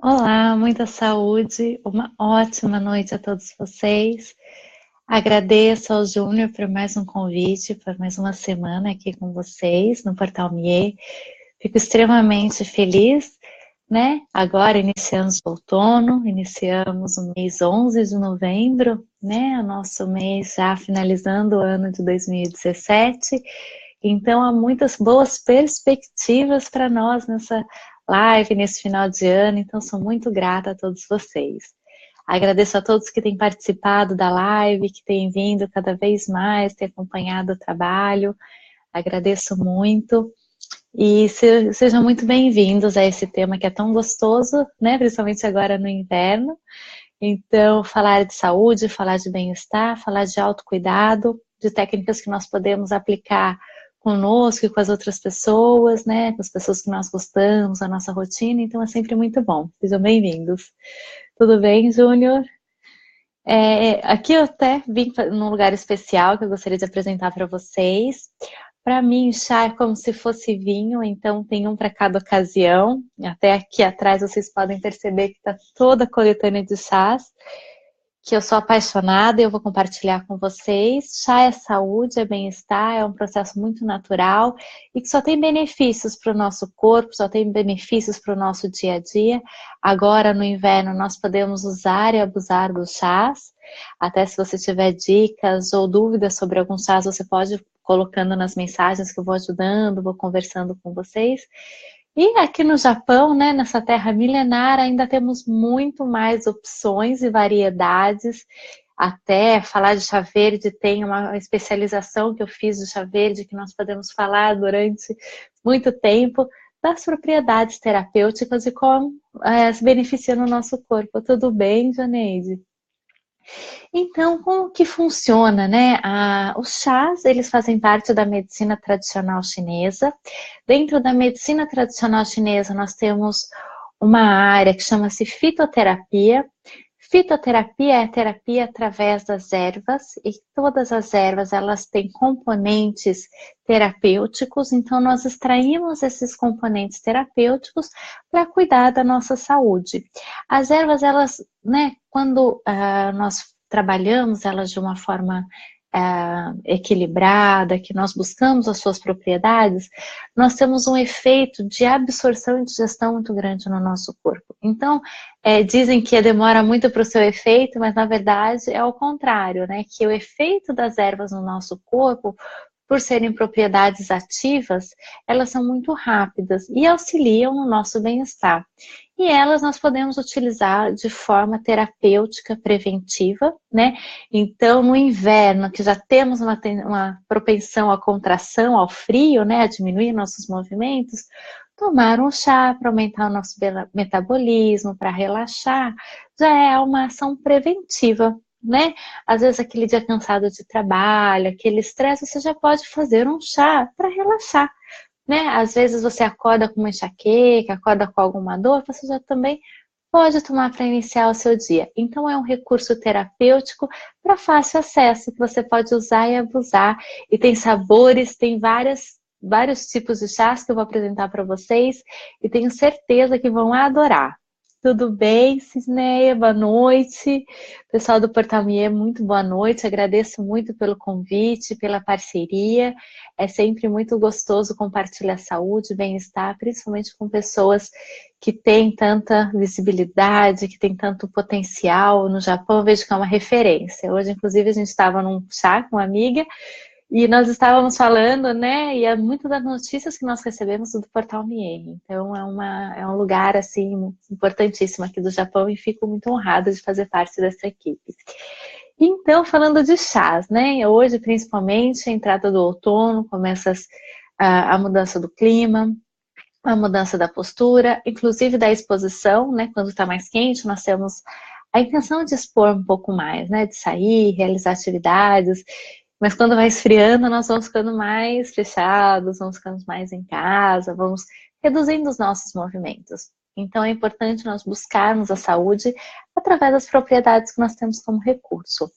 Olá, muita saúde, uma ótima noite a todos vocês. Agradeço ao Júnior por mais um convite, por mais uma semana aqui com vocês no Portal Mier. Fico extremamente feliz, né? Agora iniciamos o outono, iniciamos o mês 11 de novembro, né? O nosso mês já finalizando o ano de 2017. Então, há muitas boas perspectivas para nós nessa live, nesse final de ano. Então, sou muito grata a todos vocês. Agradeço a todos que têm participado da live, que têm vindo cada vez mais, têm acompanhado o trabalho. Agradeço muito. E sejam muito bem-vindos a esse tema que é tão gostoso, né? Principalmente agora no inverno. Então, falar de saúde, falar de bem-estar, falar de autocuidado, de técnicas que nós podemos aplicar conosco e com as outras pessoas, né? Com as pessoas que nós gostamos, a nossa rotina. Então, é sempre muito bom. Sejam bem-vindos. Tudo bem, Júnior? Aqui eu até vim num lugar especial que eu gostaria de apresentar para vocês. Para mim, chá é como se fosse vinho, então tem um para cada ocasião. Até aqui atrás vocês podem perceber que está toda a coletânea de chás, que eu sou apaixonada e eu vou compartilhar com vocês. Chá é saúde, é bem-estar, é um processo muito natural e que só tem benefícios para o nosso corpo, só tem benefícios para o nosso dia a dia. Agora, no inverno, nós podemos usar e abusar dos chás. Até se você tiver dicas ou dúvidas sobre alguns chás, você pode ir colocando nas mensagens que eu vou ajudando, vou conversando com vocês. E aqui no Japão, né, nessa terra milenar, ainda temos muito mais opções e variedades. Até falar de chá verde, tem uma especialização que eu fiz de chá verde, que nós podemos falar durante muito tempo, das propriedades terapêuticas e como se beneficia no nosso corpo. Tudo bem, Janeide? Então, como que funciona, né? Os chás, eles fazem parte da medicina tradicional chinesa. Dentro da medicina tradicional chinesa, nós temos uma área que chama-se fitoterapia. Fitoterapia é terapia através das ervas e todas as ervas elas têm componentes terapêuticos, então nós extraímos esses componentes terapêuticos para cuidar da nossa saúde. As ervas, elas, né, quando nós trabalhamos elas de uma forma equilibrada, que nós buscamos as suas propriedades, nós temos um efeito de absorção e digestão muito grande no nosso corpo. Então, dizem que demora muito para o seu efeito, mas na verdade é o contrário, né? Que o efeito das ervas no nosso corpo, por serem propriedades ativas, elas são muito rápidas e auxiliam no nosso bem-estar. E elas nós podemos utilizar de forma terapêutica, preventiva, né? Então, no inverno, que já temos uma propensão à contração, ao frio, né? A diminuir nossos movimentos, tomar um chá para aumentar o nosso metabolismo, para relaxar, já é uma ação preventiva, né? Às vezes aquele dia cansado de trabalho, aquele estresse, você já pode fazer um chá para relaxar, né? Às vezes você acorda com uma enxaqueca, acorda com alguma dor, você já também pode tomar para iniciar o seu dia. Então é um recurso terapêutico para fácil acesso que você pode usar e abusar. E tem sabores, tem vários tipos de chás que eu vou apresentar para vocês e tenho certeza que vão adorar. Tudo bem, Cisneia? Boa noite. Pessoal do Portal Mier, muito boa noite. Agradeço muito pelo convite, pela parceria. É sempre muito gostoso compartilhar saúde, bem-estar, principalmente com pessoas que têm tanta visibilidade, que têm tanto potencial. No Japão, eu vejo que é uma referência. Hoje, inclusive, a gente estava num chá com uma amiga e nós estávamos falando, né? E é muito das notícias que nós recebemos do Portal Mier. Então, é um lugar, assim, importantíssimo aqui do Japão e fico muito honrada de fazer parte dessa equipe. Então, falando de chás, né? Hoje, principalmente, a entrada do outono, começa a mudança do clima, a mudança da postura, inclusive da exposição, né? Quando está mais quente, nós temos a intenção de expor um pouco mais, né? De sair, realizar atividades. Mas quando vai esfriando, nós vamos ficando mais fechados, vamos ficando mais em casa, vamos reduzindo os nossos movimentos. Então, é importante nós buscarmos a saúde através das propriedades que nós temos como recurso.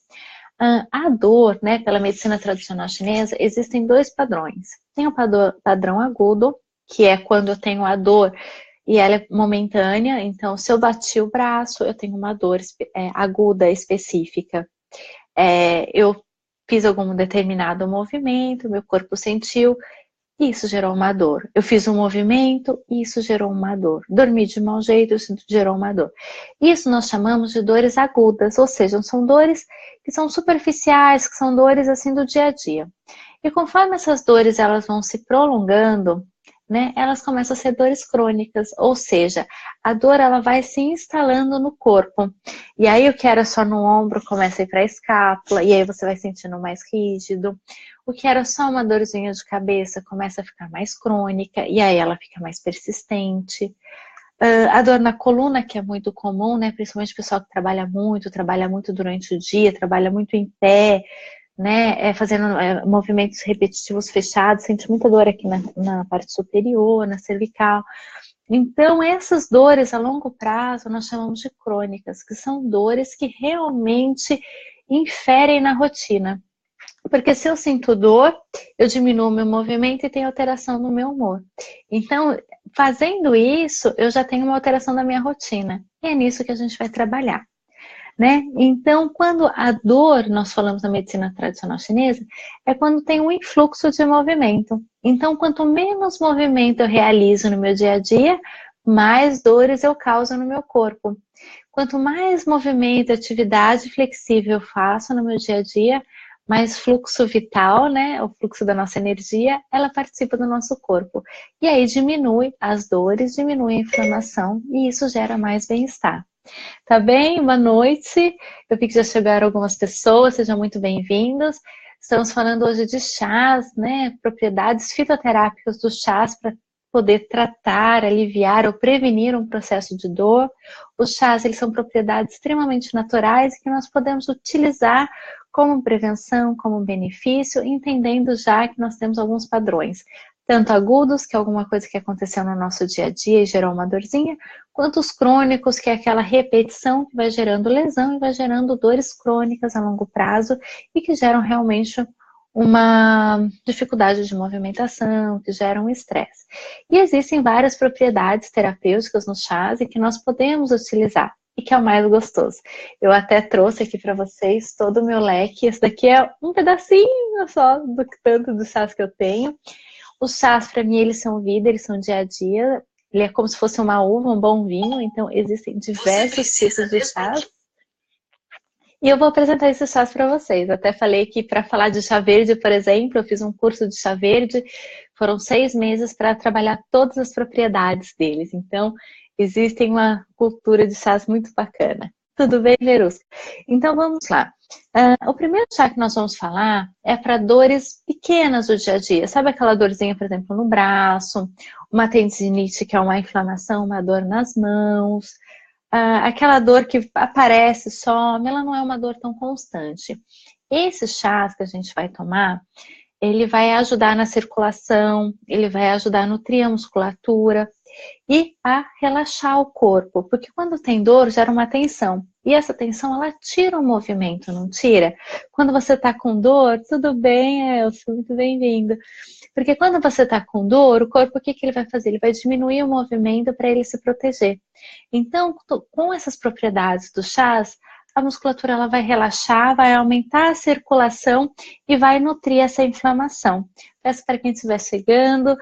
A dor, né, pela medicina tradicional chinesa, existem dois padrões. Tem o padrão agudo, que é quando eu tenho a dor e ela é momentânea, então se eu bati o braço, eu tenho uma dor aguda específica. Eu fiz algum determinado movimento, meu corpo sentiu, isso gerou uma dor. Eu fiz um movimento, isso gerou uma dor. Dormi de mau jeito, isso gerou uma dor. Isso nós chamamos de dores agudas, ou seja, são dores que são superficiais, que são dores assim do dia a dia. E conforme essas dores elas vão se prolongando, né, elas começam a ser dores crônicas, ou seja, a dor ela vai se instalando no corpo. E aí o que era só no ombro começa a ir para a escápula, e aí você vai sentindo mais rígido. O que era só uma dorzinha de cabeça começa a ficar mais crônica, e aí ela fica mais persistente. A dor na coluna, que é muito comum, né, principalmente o pessoal que trabalha muito durante o dia, trabalha muito em pé, né, fazendo movimentos repetitivos fechados, sente muita dor aqui na parte superior, na cervical. Então, essas dores a longo prazo nós chamamos de crônicas, que são dores que realmente inferem na rotina. Porque se eu sinto dor, eu diminuo meu movimento e tenho alteração no meu humor. Então, fazendo isso, eu já tenho uma alteração da minha rotina. E é nisso que a gente vai trabalhar. Né? Então, quando a dor, nós falamos na medicina tradicional chinesa, é quando tem um influxo de movimento. Então, quanto menos movimento eu realizo no meu dia a dia, mais dores eu causo no meu corpo. Quanto mais movimento, atividade flexível eu faço no meu dia a dia, mais fluxo vital, né, o fluxo da nossa energia, ela participa do nosso corpo. E aí diminui as dores, diminui a inflamação e isso gera mais bem-estar. Tá bem? Boa noite. Eu vi que já chegaram algumas pessoas, sejam muito bem-vindos. Estamos falando hoje de chás, né? Propriedades fitoterápicas dos chás para poder tratar, aliviar ou prevenir um processo de dor. Os chás, eles são propriedades extremamente naturais que nós podemos utilizar como prevenção, como benefício, entendendo já que nós temos alguns padrões, tanto agudos, que é alguma coisa que aconteceu no nosso dia a dia e gerou uma dorzinha, quanto os crônicos, que é aquela repetição que vai gerando lesão e vai gerando dores crônicas a longo prazo e que geram realmente uma dificuldade de movimentação, que geram estresse. E existem várias propriedades terapêuticas nos chás e que nós podemos utilizar e que é o mais gostoso. Eu até trouxe aqui para vocês todo o meu leque. Esse daqui é um pedacinho só do tanto dos chás que eu tenho. Os chás, para mim, eles são vida, eles são dia a dia. Ele é como se fosse uma uva, um bom vinho. Então, existem diversos tipos de chás. E eu vou apresentar esses chás para vocês. Até falei que para falar de chá verde, por exemplo, eu fiz um curso de chá verde. Foram 6 meses para trabalhar todas as propriedades deles. Então, existe uma cultura de chás muito bacana. Tudo bem, Verusca? Então, vamos lá. O primeiro chá que nós vamos falar é para dores pequenas do dia a dia. Sabe aquela dorzinha, por exemplo, no braço, uma tendinite que é uma inflamação, uma dor nas mãos, aquela dor que aparece, some, ela não é uma dor tão constante. Esse chá que a gente vai tomar, ele vai ajudar na circulação, ele vai ajudar a nutrir a musculatura e a relaxar o corpo, porque quando tem dor gera uma tensão. E essa tensão, ela tira o movimento, não tira? Quando você tá com dor, tudo bem, Elcio, muito bem-vindo. Porque quando você tá com dor, o corpo, o que ele vai fazer? Ele vai diminuir o movimento para ele se proteger. Então, com essas propriedades dos chás, a musculatura ela vai relaxar, vai aumentar a circulação e vai nutrir essa inflamação. Peço para quem estiver chegando,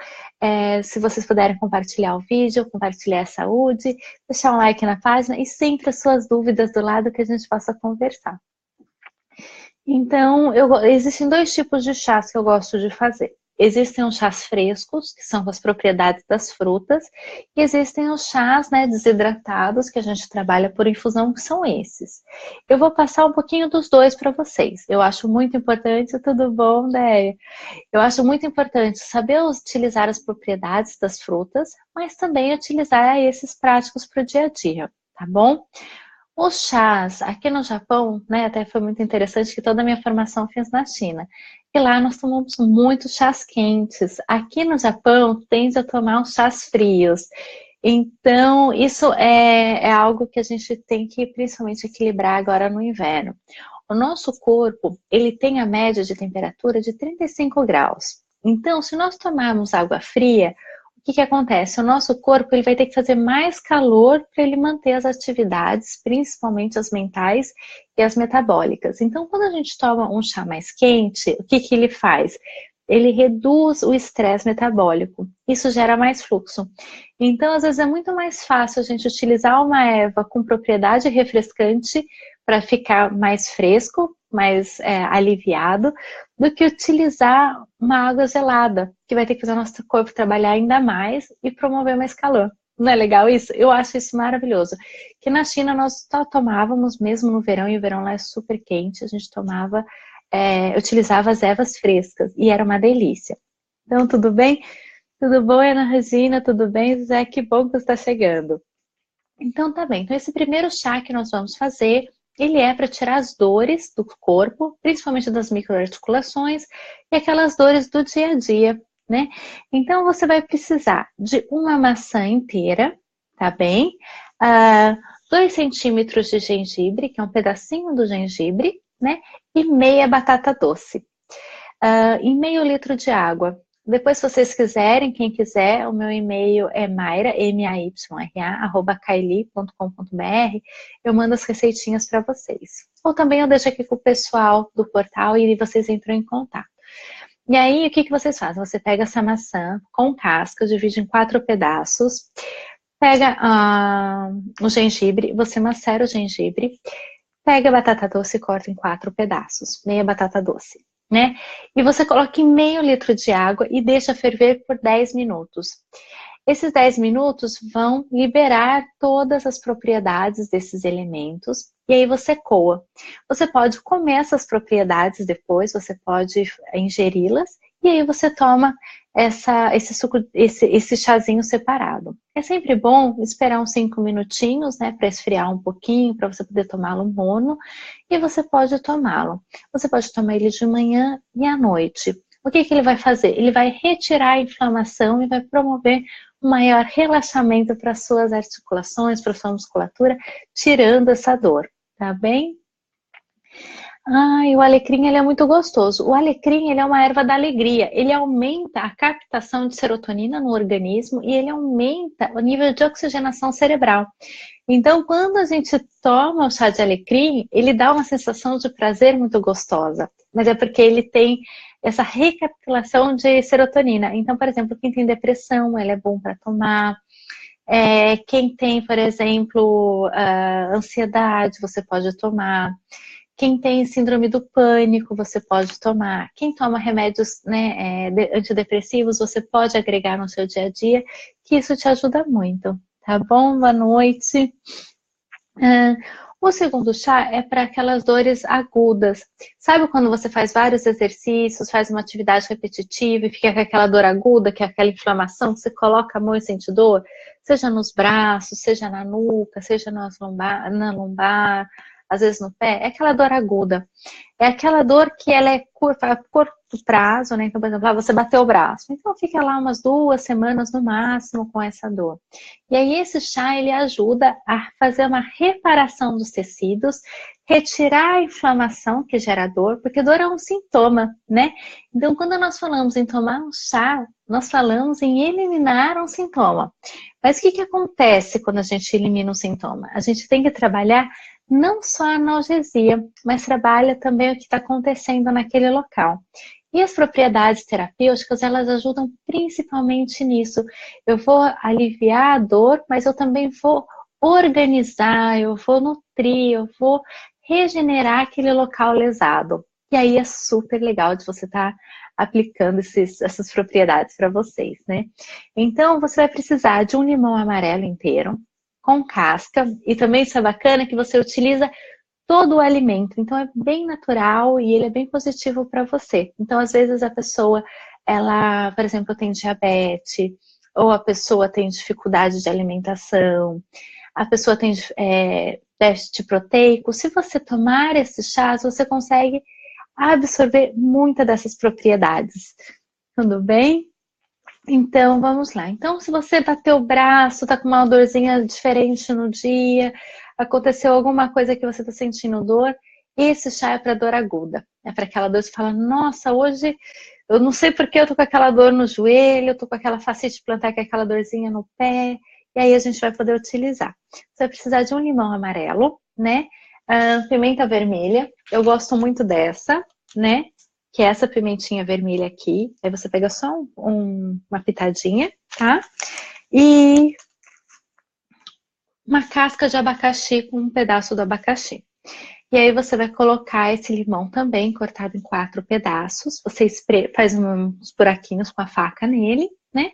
se vocês puderem compartilhar o vídeo, compartilhar a saúde, deixar um like na página e sempre as suas dúvidas do lado que a gente possa conversar. Então, existem 2 tipos de chás que eu gosto de fazer. Existem os chás frescos, que são as propriedades das frutas, e existem os chás, né, desidratados, que a gente trabalha por infusão, que são esses. Eu vou passar um pouquinho dos 2 para vocês. Eu acho muito importante, tudo bom, Déia? Eu acho muito importante saber utilizar as propriedades das frutas, mas também utilizar esses práticos para o dia a dia, tá bom? Os chás, aqui no Japão, né, até foi muito interessante que toda a minha formação fiz na China. E lá nós tomamos muitos chás quentes. Aqui no Japão, tende a tomar os chás frios. Então, isso é algo que a gente tem que principalmente equilibrar agora no inverno. O nosso corpo, ele tem a média de temperatura de 35 graus. Então, se nós tomarmos água fria, o que acontece? O nosso corpo ele vai ter que fazer mais calor para ele manter as atividades, principalmente as mentais e as metabólicas. Então, quando a gente toma um chá mais quente, o que ele faz? Ele reduz o estresse metabólico. Isso gera mais fluxo. Então, às vezes é muito mais fácil a gente utilizar uma erva com propriedade refrescante para ficar mais fresco, mais aliviado, do que utilizar uma água gelada, que vai ter que fazer o nosso corpo trabalhar ainda mais e promover mais calor. Não é legal isso? Eu acho isso maravilhoso. Que na China nós tomávamos, mesmo no verão, e o verão lá é super quente, a gente tomava, utilizava as ervas frescas, e era uma delícia. Então, tudo bem? Tudo bom, Ana Regina? Tudo bem, Zé? Que bom que você está chegando. Então, tá bem. Então, esse primeiro chá que nós vamos fazer, ele é para tirar as dores do corpo, principalmente das microarticulações e aquelas dores do dia a dia, né? Então, você vai precisar de uma maçã inteira, tá bem? 2 centímetros de gengibre, que é um pedacinho do gengibre, né? E meia batata doce. E meio litro de água. Depois, se vocês quiserem, quem quiser, o meu e-mail é maira, mayra, @kaili.com.br. Eu mando as receitinhas para vocês. Ou também eu deixo aqui com o pessoal do portal e vocês entram em contato. E aí, o que vocês fazem? Você pega essa maçã com casca, divide em 4 pedaços, pega o gengibre, você macera o gengibre, pega a batata doce e corta em 4 pedaços, meia batata doce, né? E você coloca em meio litro de água e deixa ferver por 10 minutos. Esses 10 minutos vão liberar todas as propriedades desses elementos e aí você coa. Você pode comer essas propriedades depois, você pode ingeri-las e aí você toma esse suco, esse chazinho separado. É sempre bom esperar uns 5 minutinhos, né, para esfriar um pouquinho, para você poder tomá-lo mono, e você pode tomá-lo. Você pode tomar ele de manhã e à noite. O que ele vai fazer? Ele vai retirar a inflamação e vai promover um maior relaxamento para as suas articulações, para a sua musculatura, tirando essa dor, tá bem? E o alecrim ele é muito gostoso. O alecrim ele é uma erva da alegria. Ele aumenta a captação de serotonina no organismo e ele aumenta o nível de oxigenação cerebral. Então, quando a gente toma o chá de alecrim, ele dá uma sensação de prazer muito gostosa. Mas é porque ele tem essa recapitulação de serotonina. Então, por exemplo, quem tem depressão, ele é bom para tomar. Quem tem, por exemplo, ansiedade, você pode tomar. Quem tem síndrome do pânico, você pode tomar. Quem toma remédios, né, antidepressivos, você pode agregar no seu dia a dia, que isso te ajuda muito, tá bom? Boa noite. O segundo chá é para aquelas dores agudas. Sabe quando você faz vários exercícios, faz uma atividade repetitiva e fica com aquela dor aguda, que é aquela inflamação, você coloca a mão e sente dor? Seja nos braços, seja na nuca, seja na lombar, às vezes no pé, é aquela dor aguda. É aquela dor que ela é curto prazo, né? Então, por exemplo, você bateu o braço. Então, fica lá umas 2 semanas no máximo com essa dor. E aí, esse chá, ele ajuda a fazer uma reparação dos tecidos, retirar a inflamação que gera dor, porque dor é um sintoma, né? Então, quando nós falamos em tomar um chá, nós falamos em eliminar um sintoma. Mas o que acontece quando a gente elimina um sintoma? A gente tem que trabalhar não só a analgesia, mas trabalha também o que está acontecendo naquele local. E as propriedades terapêuticas, elas ajudam principalmente nisso. Eu vou aliviar a dor, mas eu também vou organizar, eu vou nutrir, eu vou regenerar aquele local lesado. E aí é super legal de você estar aplicando essas propriedades para vocês, né? Então, você vai precisar de um limão amarelo inteiro, com casca, e também isso é bacana que você utiliza todo o alimento, então é bem natural e ele é bem positivo para você. Então, às vezes a pessoa, ela, por exemplo, tem diabetes, ou a pessoa tem dificuldade de alimentação, a pessoa tem déficit proteico. Se você tomar esses chás, você consegue absorver muitas dessas propriedades. Tudo bem? Então, vamos lá. Então, se você bateu o braço, tá com uma dorzinha diferente no dia, aconteceu alguma coisa que você tá sentindo dor, Esse chá é para dor aguda. É para aquela dor que você fala, nossa, hoje eu não sei por que eu tô com aquela dor no joelho, eu tô com aquela fascite plantar, que é aquela dorzinha no pé. E aí a gente vai poder utilizar. Você vai precisar de um limão amarelo, né? Pimenta vermelha. Eu gosto muito dessa, né? Que é essa pimentinha vermelha aqui. Aí você pega só uma pitadinha, tá? E uma casca de abacaxi com um pedaço do abacaxi. E aí você vai colocar esse limão também cortado em 4 pedaços. Você faz uns buraquinhos com a faca nele, né?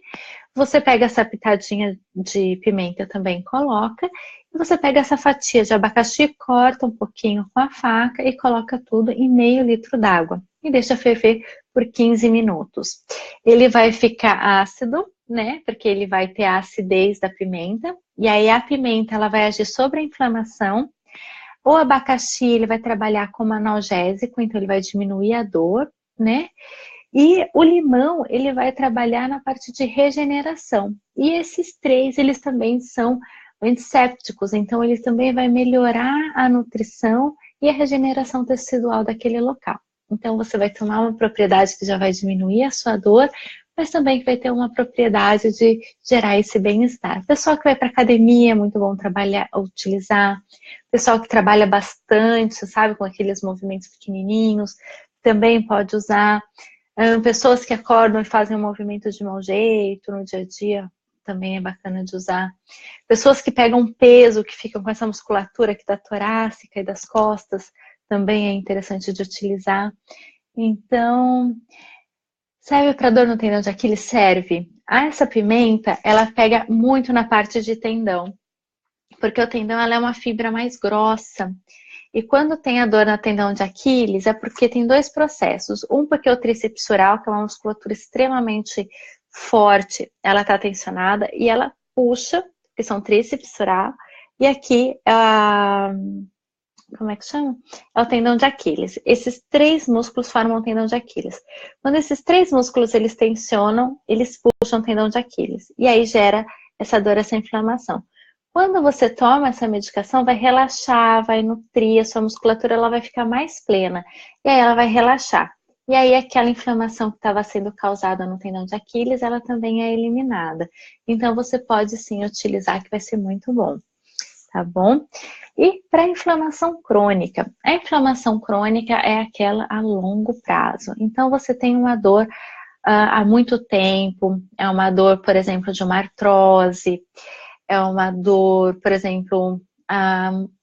Você pega essa pitadinha de pimenta também coloca. E você pega essa fatia de abacaxi, corta um pouquinho com a faca e coloca tudo em meio litro d'água. E deixa ferver por 15 minutos. Ele vai ficar ácido, né? Porque ele vai ter a acidez da pimenta. E aí a pimenta ela vai agir sobre a inflamação. O abacaxi, ele vai trabalhar como analgésico, então ele vai diminuir a dor, né? E o limão, ele vai trabalhar na parte de regeneração. E esses três, eles também são antissépticos, então eles também vai melhorar a nutrição e a regeneração tecidual daquele local. Então você vai tomar uma propriedade que já vai diminuir a sua dor, mas também que vai ter uma propriedade de gerar esse bem-estar. Pessoal que vai para academia, é muito bom utilizar. Pessoal que trabalha bastante, sabe, com aqueles movimentos pequenininhos, também pode usar. Pessoas que acordam e fazem um movimento de mau jeito no dia a dia, também é bacana de usar. Pessoas que pegam peso, que ficam com essa musculatura aqui da torácica e das costas, também é interessante de utilizar. Então, serve para dor no tendão de Aquiles? Serve. Essa pimenta, ela pega muito na parte de tendão, porque o tendão ela é uma fibra mais grossa. E quando tem a dor no tendão de Aquiles, é porque tem dois processos. Um, porque o tríceps oral, que é uma musculatura extremamente forte, ela está tensionada e ela puxa, que são tríceps oral. E aqui, como é que chama? É o tendão de Aquiles. Esses três músculos formam o tendão de Aquiles. Quando esses três músculos eles tensionam, eles puxam o tendão de Aquiles. E aí gera essa dor, essa inflamação. Quando você toma essa medicação, vai relaxar, vai nutrir, a sua musculatura ela vai ficar mais plena. E aí ela vai relaxar. E aí aquela inflamação que estava sendo causada no tendão de Aquiles, ela também é eliminada. Então você pode sim utilizar, que vai ser muito bom. Tá bom? E para inflamação crônica, a inflamação crônica é aquela a longo prazo. Então você tem uma dor há muito tempo, é uma dor, por exemplo, de uma artrose, é uma dor, por exemplo,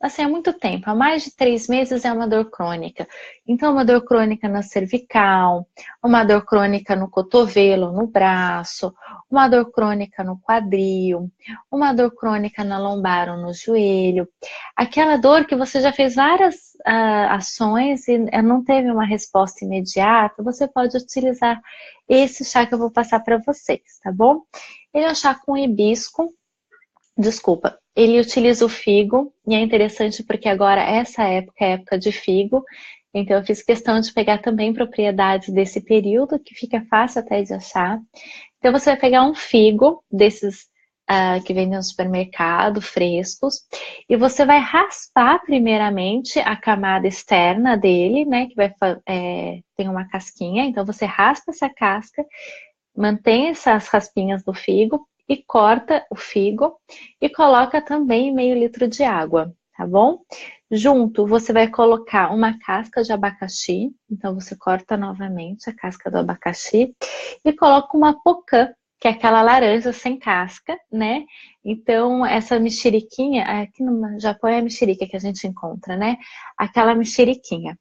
assim, há muito tempo, há mais de 3 meses é uma dor crônica. Então, uma dor crônica na cervical, uma dor crônica no cotovelo, no braço, uma dor crônica no quadril, uma dor crônica na lombar ou no joelho. Aquela dor que você já fez várias ações e não teve uma resposta imediata, você pode utilizar esse chá que eu vou passar para vocês, tá bom? Ele é um chá com hibisco. Desculpa, ele utiliza o figo e é interessante porque agora essa época é época de figo, então eu fiz questão de pegar também propriedades desse período, que fica fácil até de achar. Então você vai pegar um figo desses que vendem no supermercado, frescos, e você vai raspar primeiramente a camada externa dele, né, que tem uma casquinha, então você raspa essa casca, mantém essas raspinhas do figo, e corta o figo e coloca também meio litro de água, tá bom? Junto, você vai colocar uma casca de abacaxi, então você corta novamente a casca do abacaxi e coloca uma pocã, que é aquela laranja sem casca, né? Então, essa mexeriquinha, aqui no Japão é a mexerica que a gente encontra, né? Aquela mexeriquinha.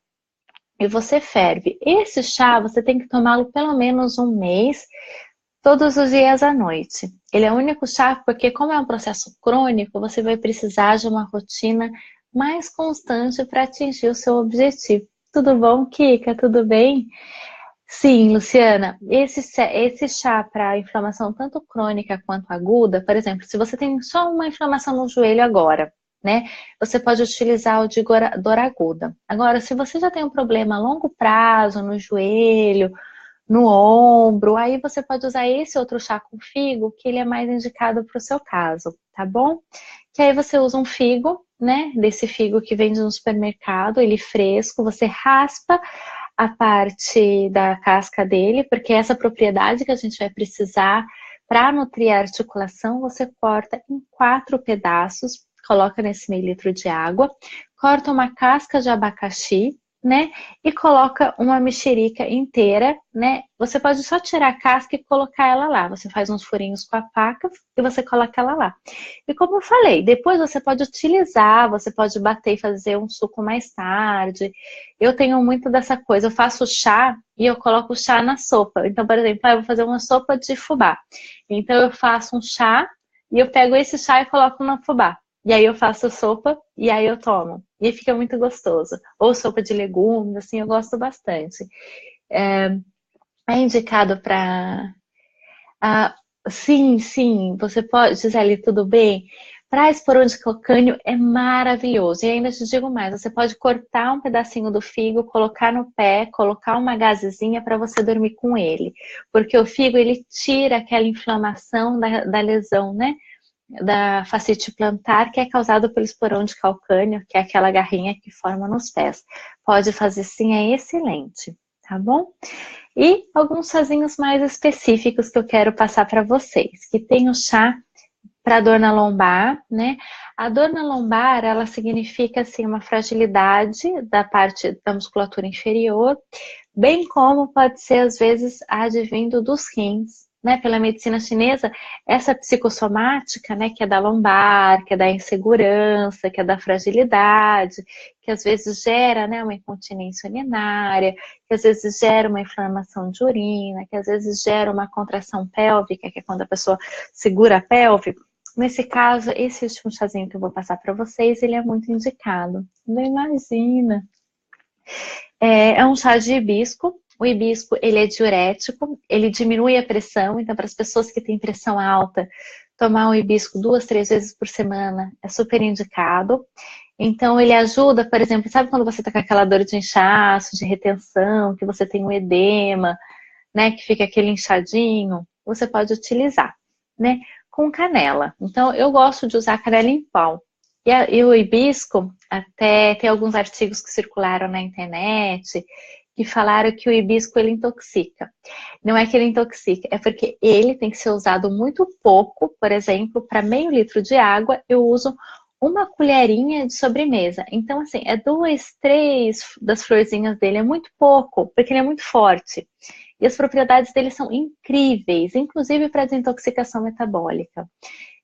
E você ferve. Esse chá, você tem que tomá-lo pelo menos 1 mês, todos os dias à noite. Ele é o único chá porque, como é um processo crônico, você vai precisar de uma rotina mais constante para atingir o seu objetivo. Tudo bom, Kika? Tudo bem? Sim, Luciana. Esse chá para inflamação tanto crônica quanto aguda, por exemplo, se você tem só uma inflamação no joelho agora, né? Você pode utilizar o de dor aguda. Agora, se você já tem um problema a longo prazo no joelho, no ombro, aí você pode usar esse outro chá com figo, que ele é mais indicado para o seu caso, tá bom? Que aí você usa um figo, né, desse figo que vende no supermercado, ele fresco, você raspa a parte da casca dele, porque essa propriedade que a gente vai precisar para nutrir a articulação, você corta em 4 pedaços, coloca nesse meio litro de água, corta uma casca de abacaxi, né? E coloca uma mexerica inteira, né? Você pode só tirar a casca e colocar ela lá. Você faz uns furinhos com a faca e você coloca ela lá. E como eu falei, depois você pode utilizar, você pode bater e fazer um suco mais tarde. Eu tenho muito dessa coisa, eu faço chá e eu coloco o chá na sopa. Então, por exemplo, eu vou fazer uma sopa de fubá. Então eu faço um chá e eu pego esse chá e coloco no fubá. E aí eu faço sopa e aí eu tomo. E fica muito gostoso. Ou sopa de legumes, assim, eu gosto bastante. É indicado para... sim, sim, você pode... Gisele, tudo bem? Para esporão de calcânio é maravilhoso. E ainda te digo mais, você pode cortar um pedacinho do figo, colocar no pé, colocar uma gazezinha para você dormir com ele. Porque o figo, ele tira aquela inflamação da lesão, né? Da fascite plantar, que é causado pelo esporão de calcânio, que é aquela garrinha que forma nos pés. Pode fazer sim, é excelente, tá bom? E alguns chazinhos mais específicos que eu quero passar para vocês, que tem o chá para dor na lombar, né? A dor na lombar, ela significa assim uma fragilidade da parte da musculatura inferior, bem como pode ser às vezes advindo dos rins, né? Pela medicina chinesa, essa psicossomática, né, que é da lombar, que é da insegurança, que é da fragilidade, que às vezes gera, né, uma incontinência urinária, que às vezes gera uma inflamação de urina, que às vezes gera uma contração pélvica, que é quando a pessoa segura a pelve. Nesse caso, esse último chazinho que eu vou passar para vocês, ele é muito indicado. Não imagina. É um chá de hibisco. O hibisco, ele é diurético, ele diminui a pressão. Então, para as pessoas que têm pressão alta, tomar o hibisco 2, 3 vezes por semana é super indicado. Então, ele ajuda, por exemplo, sabe quando você está com aquela dor de inchaço, de retenção, que você tem um edema, né, que fica aquele inchadinho? Você pode utilizar, né? Com canela. Então, eu gosto de usar canela em pau. E o hibisco, até tem alguns artigos que circularam na internet que falaram que o hibisco ele intoxica. Não é que ele intoxica, é porque ele tem que ser usado muito pouco. Por exemplo, para meio litro de água, eu uso uma colherinha de sobremesa. Então, assim, é 2, 3 das florzinhas dele, é muito pouco, porque ele é muito forte. E as propriedades dele são incríveis, inclusive para desintoxicação metabólica.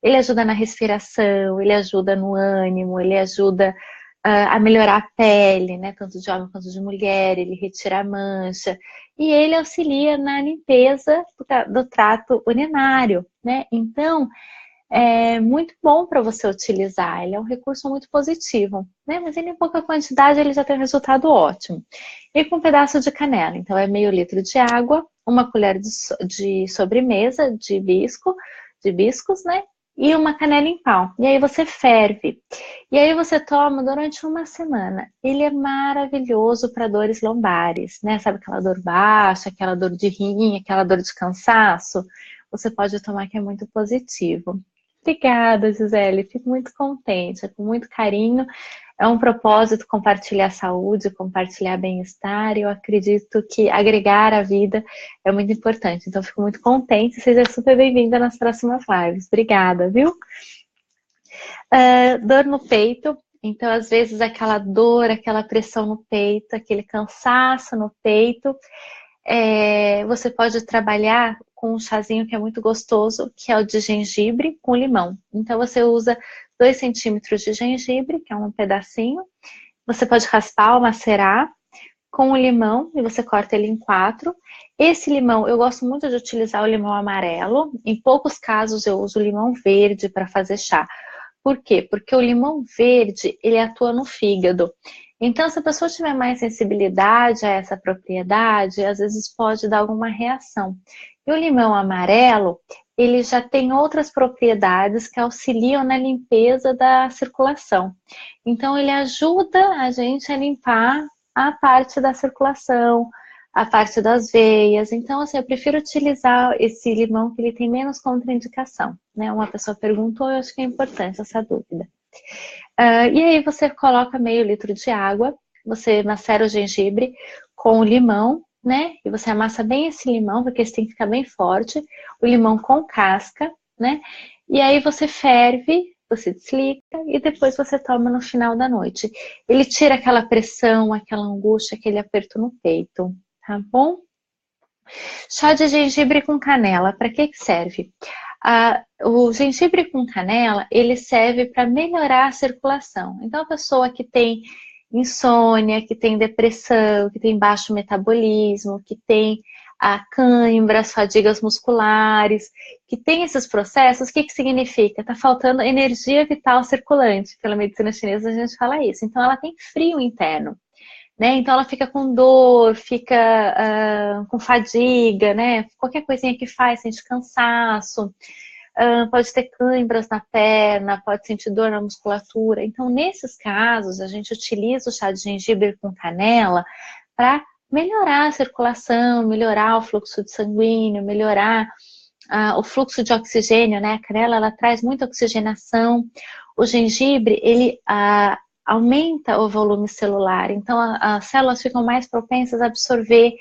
Ele ajuda na respiração, ele ajuda no ânimo, ele ajuda a melhorar a pele, né? Tanto de homem quanto de mulher, ele retira a mancha. E ele auxilia na limpeza do trato urinário, né? Então, é muito bom para você utilizar, ele é um recurso muito positivo, né? Mas ele em pouca quantidade ele já tem um resultado ótimo. E com um pedaço de canela, então é meio litro de água, uma colher de sobremesa de hibiscos, né? E uma canela em pau. E aí você ferve. E aí você toma durante uma semana. Ele é maravilhoso para dores lombares, né? Sabe aquela dor baixa, aquela dor de rim, aquela dor de cansaço? Você pode tomar que é muito positivo. Obrigada, Gisele. Fico muito contente, é com muito carinho. É um propósito compartilhar saúde, compartilhar bem-estar. E eu acredito que agregar a vida é muito importante. Então, fico muito contente. Seja super bem-vinda nas próximas lives. Obrigada, viu? Dor no peito. Então, às vezes, aquela dor, aquela pressão no peito, aquele cansaço no peito. Você pode trabalhar com um chazinho que é muito gostoso, que é o de gengibre com limão. Então você usa 2 centímetros de gengibre, que é um pedacinho. Você pode raspar ou macerar com o limão e você corta ele em 4. Esse limão, eu gosto muito de utilizar o limão amarelo. Em poucos casos eu uso o limão verde para fazer chá. Por quê? Porque o limão verde, ele atua no fígado. Então, se a pessoa tiver mais sensibilidade a essa propriedade, às vezes pode dar alguma reação. E o limão amarelo, ele já tem outras propriedades que auxiliam na limpeza da circulação. Então, ele ajuda a gente a limpar a parte da circulação, a parte das veias. Então, assim, eu prefiro utilizar esse limão que ele tem menos contraindicação, né? Uma pessoa perguntou, eu acho que é importante essa dúvida. E aí você coloca meio litro de água, você macera o gengibre com o limão, né? E você amassa bem esse limão, porque esse tem que ficar bem forte. O limão com casca, né? E aí você ferve, você desliga e depois você toma no final da noite. Ele tira aquela pressão, aquela angústia, aquele aperto no peito, tá bom? Chá de gengibre com canela, para que serve? O gengibre com canela, ele serve para melhorar a circulação. Então, a pessoa que tem insônia, que tem depressão, que tem baixo metabolismo, que tem cãibras, fadigas musculares, que tem esses processos, o que significa? Está faltando energia vital circulante. Pela medicina chinesa a gente fala isso. Então, ela tem frio interno. Né? Então ela fica com dor, fica com fadiga, né? Qualquer coisinha que faz, sente cansaço, pode ter câimbras na perna, pode sentir dor na musculatura. Então, nesses casos, a gente utiliza o chá de gengibre com canela para melhorar a circulação, melhorar o fluxo de sanguíneo, melhorar o fluxo de oxigênio, né? A canela, ela traz muita oxigenação. O gengibre, ele aumenta o volume celular, então as células ficam mais propensas a absorver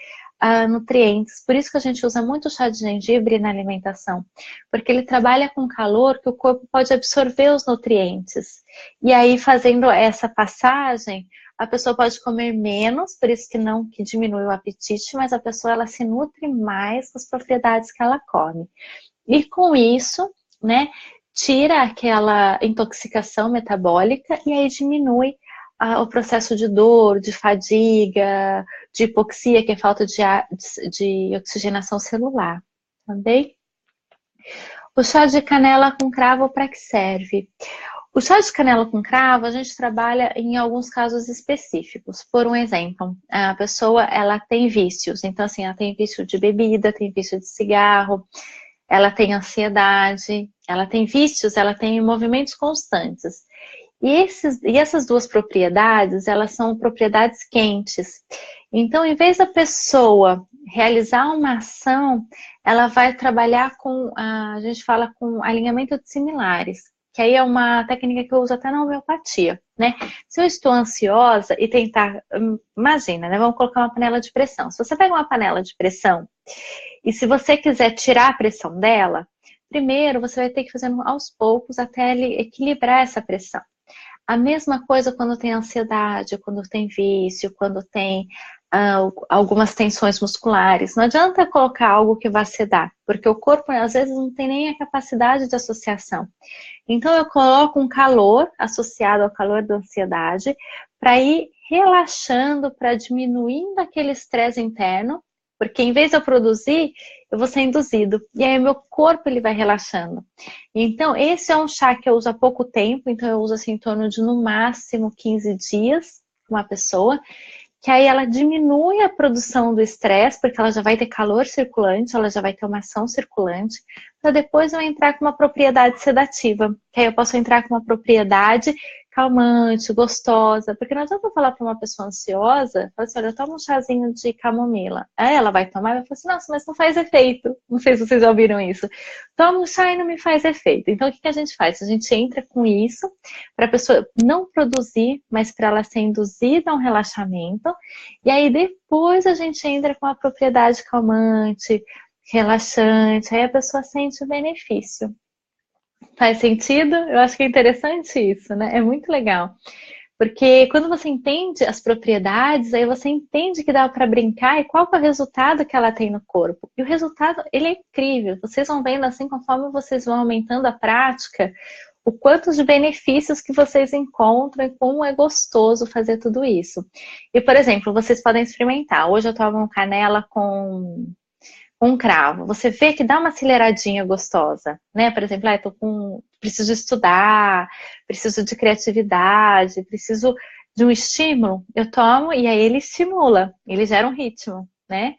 nutrientes. Por isso que a gente usa muito chá de gengibre na alimentação, porque ele trabalha com calor que o corpo pode absorver os nutrientes. E aí, fazendo essa passagem, a pessoa pode comer menos, por isso que diminui o apetite, mas a pessoa ela se nutre mais com as propriedades que ela come. E com isso, né, tira aquela intoxicação metabólica e aí diminui o processo de dor, de fadiga, de hipoxia, que é falta de oxigenação celular, tá bem? O chá de canela com cravo, para que serve? O chá de canela com cravo, a gente trabalha em alguns casos específicos. Por um exemplo, a pessoa, ela tem vícios. Então, assim, ela tem vício de bebida, tem vício de cigarro, ela tem ansiedade, ela tem vícios, ela tem movimentos constantes. E essas duas propriedades, elas são propriedades quentes. Então, em vez da pessoa realizar uma ação, ela vai trabalhar com, a gente fala com alinhamento de similares, que aí é uma técnica que eu uso até na homeopatia, né? Se eu estou ansiosa e tentar, imagina, né? Vamos colocar uma panela de pressão. Se você pega uma panela de pressão e se você quiser tirar a pressão dela, primeiro você vai ter que fazer aos poucos até ele equilibrar essa pressão. A mesma coisa quando tem ansiedade, quando tem vício, quando tem algumas tensões musculares. Não adianta colocar algo que vá sedar, porque o corpo às vezes não tem nem a capacidade de associação. Então eu coloco um calor associado ao calor da ansiedade para ir relaxando, para diminuindo aquele estresse interno, porque em vez de eu produzir, eu vou ser induzido. E aí meu corpo ele vai relaxando. Então esse é um chá que eu uso há pouco tempo, então eu uso assim em torno de no máximo 15 dias com uma pessoa, que aí ela diminui a produção do estresse, porque ela já vai ter calor circulante, ela já vai ter uma ação circulante, para depois eu entrar com uma propriedade sedativa, que aí eu posso entrar com uma propriedade calmante, gostosa, porque não adianta eu falar para uma pessoa ansiosa, falar assim, olha, eu tomo um chazinho de camomila. Aí ela vai tomar e vai falar assim, nossa, mas não faz efeito. Não sei se vocês já ouviram isso. Tomo um chá e não me faz efeito. Então, o que a gente faz? A gente entra com isso para a pessoa não produzir, mas para ela ser induzida a um relaxamento. E aí, depois a gente entra com a propriedade calmante, relaxante. Aí a pessoa sente o benefício. Faz sentido? Eu acho que é interessante isso, né? É muito legal. Porque quando você entende as propriedades, aí você entende que dá para brincar e qual que é o resultado que ela tem no corpo. E o resultado, ele é incrível. Vocês vão vendo assim, conforme vocês vão aumentando a prática, o quanto de benefícios que vocês encontram e como é gostoso fazer tudo isso. E, por exemplo, vocês podem experimentar. Hoje eu tomo canela com um cravo, você vê que dá uma aceleradinha gostosa, né? Por exemplo, preciso estudar, preciso de criatividade, preciso de um estímulo, eu tomo e aí ele estimula, ele gera um ritmo, né?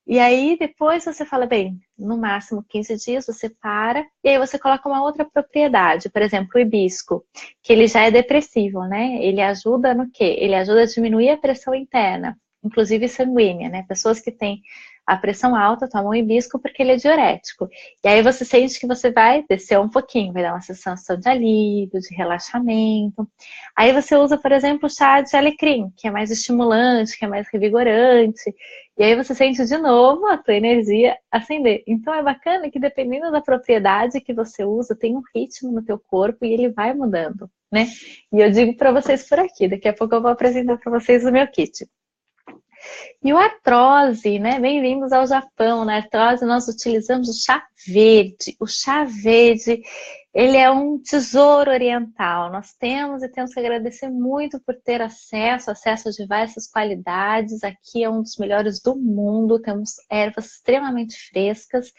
E aí depois você fala, bem, no máximo 15 dias você para e aí você coloca uma outra propriedade, por exemplo, o hibisco, que ele já é depressivo, né? Ele ajuda no quê? Ele ajuda a diminuir a pressão interna, inclusive sanguínea, né? Pessoas que têm a pressão alta, toma um hibisco porque ele é diurético. E aí você sente que você vai descer um pouquinho, vai dar uma sensação de alívio, de relaxamento. Aí você usa, por exemplo, o chá de alecrim, que é mais estimulante, que é mais revigorante. E aí você sente de novo a tua energia acender. Então é bacana que dependendo da propriedade que você usa, tem um ritmo no teu corpo e ele vai mudando, né? E eu digo para vocês por aqui, daqui a pouco eu vou apresentar para vocês o meu kit. E o artrose, né? Bem-vindos ao Japão. Na artrose nós utilizamos o chá verde. O chá verde, ele é um tesouro oriental. Nós temos e temos que agradecer muito por ter acesso a diversas qualidades. Aqui é um dos melhores do mundo. Temos ervas extremamente frescas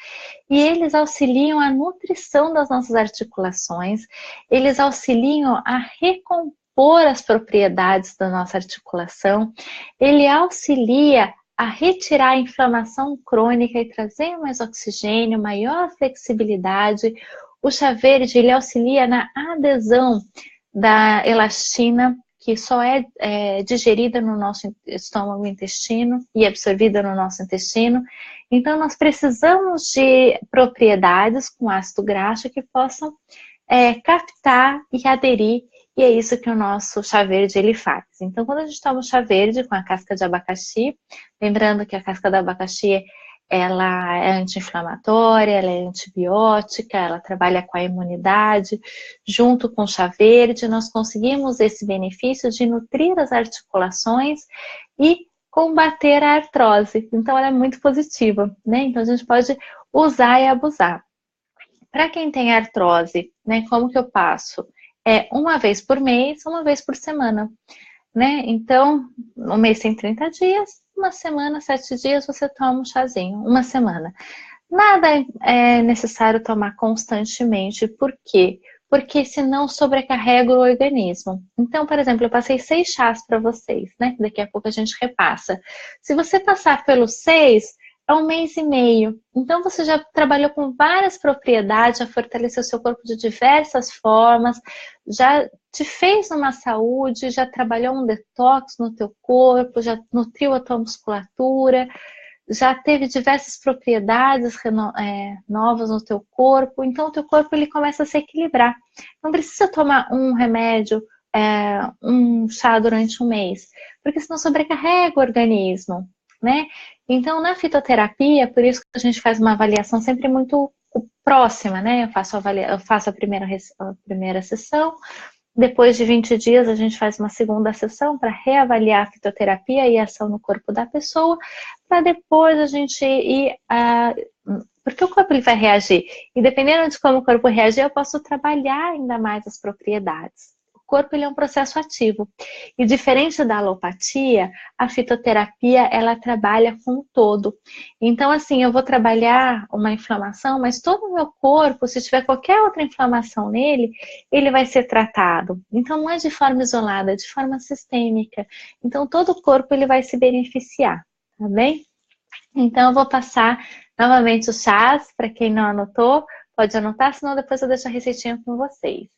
e eles auxiliam a nutrição das nossas articulações. Eles auxiliam a recompor as propriedades da nossa articulação, ele auxilia a retirar a inflamação crônica e trazer mais oxigênio, maior flexibilidade. O chá verde, ele auxilia na adesão da elastina, que só é digerida no nosso estômago e intestino e absorvida no nosso intestino. Então, nós precisamos de propriedades com ácido graxo que possam captar e aderir. E é isso que o nosso chá verde ele faz. Então, quando a gente toma o chá verde com a casca de abacaxi, lembrando que a casca do abacaxi ela é anti-inflamatória, ela é antibiótica, ela trabalha com a imunidade. Junto com o chá verde, nós conseguimos esse benefício de nutrir as articulações e combater a artrose. Então, ela é muito positiva, né? Então, a gente pode usar e abusar. Para quem tem artrose, né, como que eu passo? Uma vez por mês, uma vez por semana, né? Então, um mês tem 30 dias, uma semana, 7 dias, você toma um chazinho, uma semana. Nada é necessário tomar constantemente, por quê? Porque senão sobrecarrega o organismo. Então, por exemplo, eu passei 6 chás para vocês, né? Daqui a pouco a gente repassa. Se você passar pelos 6, é um mês e meio. Então, você já trabalhou com várias propriedades, já fortaleceu seu corpo de diversas formas, já te fez uma saúde, já trabalhou um detox no teu corpo, já nutriu a tua musculatura, já teve diversas propriedades novas no teu corpo. Então, o teu corpo ele começa a se equilibrar. Não precisa tomar um remédio, um chá durante um mês, porque senão sobrecarrega o organismo, né? Então, na fitoterapia, por isso que a gente faz uma avaliação sempre muito próxima, né? Eu faço a primeira sessão, depois de 20 dias a gente faz uma segunda sessão para reavaliar a fitoterapia e a ação no corpo da pessoa, para depois a gente ir... porque o corpo ele vai reagir, e dependendo de como o corpo reagir, eu posso trabalhar ainda mais as propriedades. O corpo ele é um processo ativo. E diferente da alopatia, a fitoterapia ela trabalha com o todo. Então, assim, eu vou trabalhar uma inflamação, mas todo o meu corpo, se tiver qualquer outra inflamação nele, ele vai ser tratado. Então, não é de forma isolada, é de forma sistêmica. Então, todo o corpo ele vai se beneficiar, tá bem? Então, eu vou passar novamente os chás, para quem não anotou, pode anotar, senão depois eu deixo a receitinha com vocês.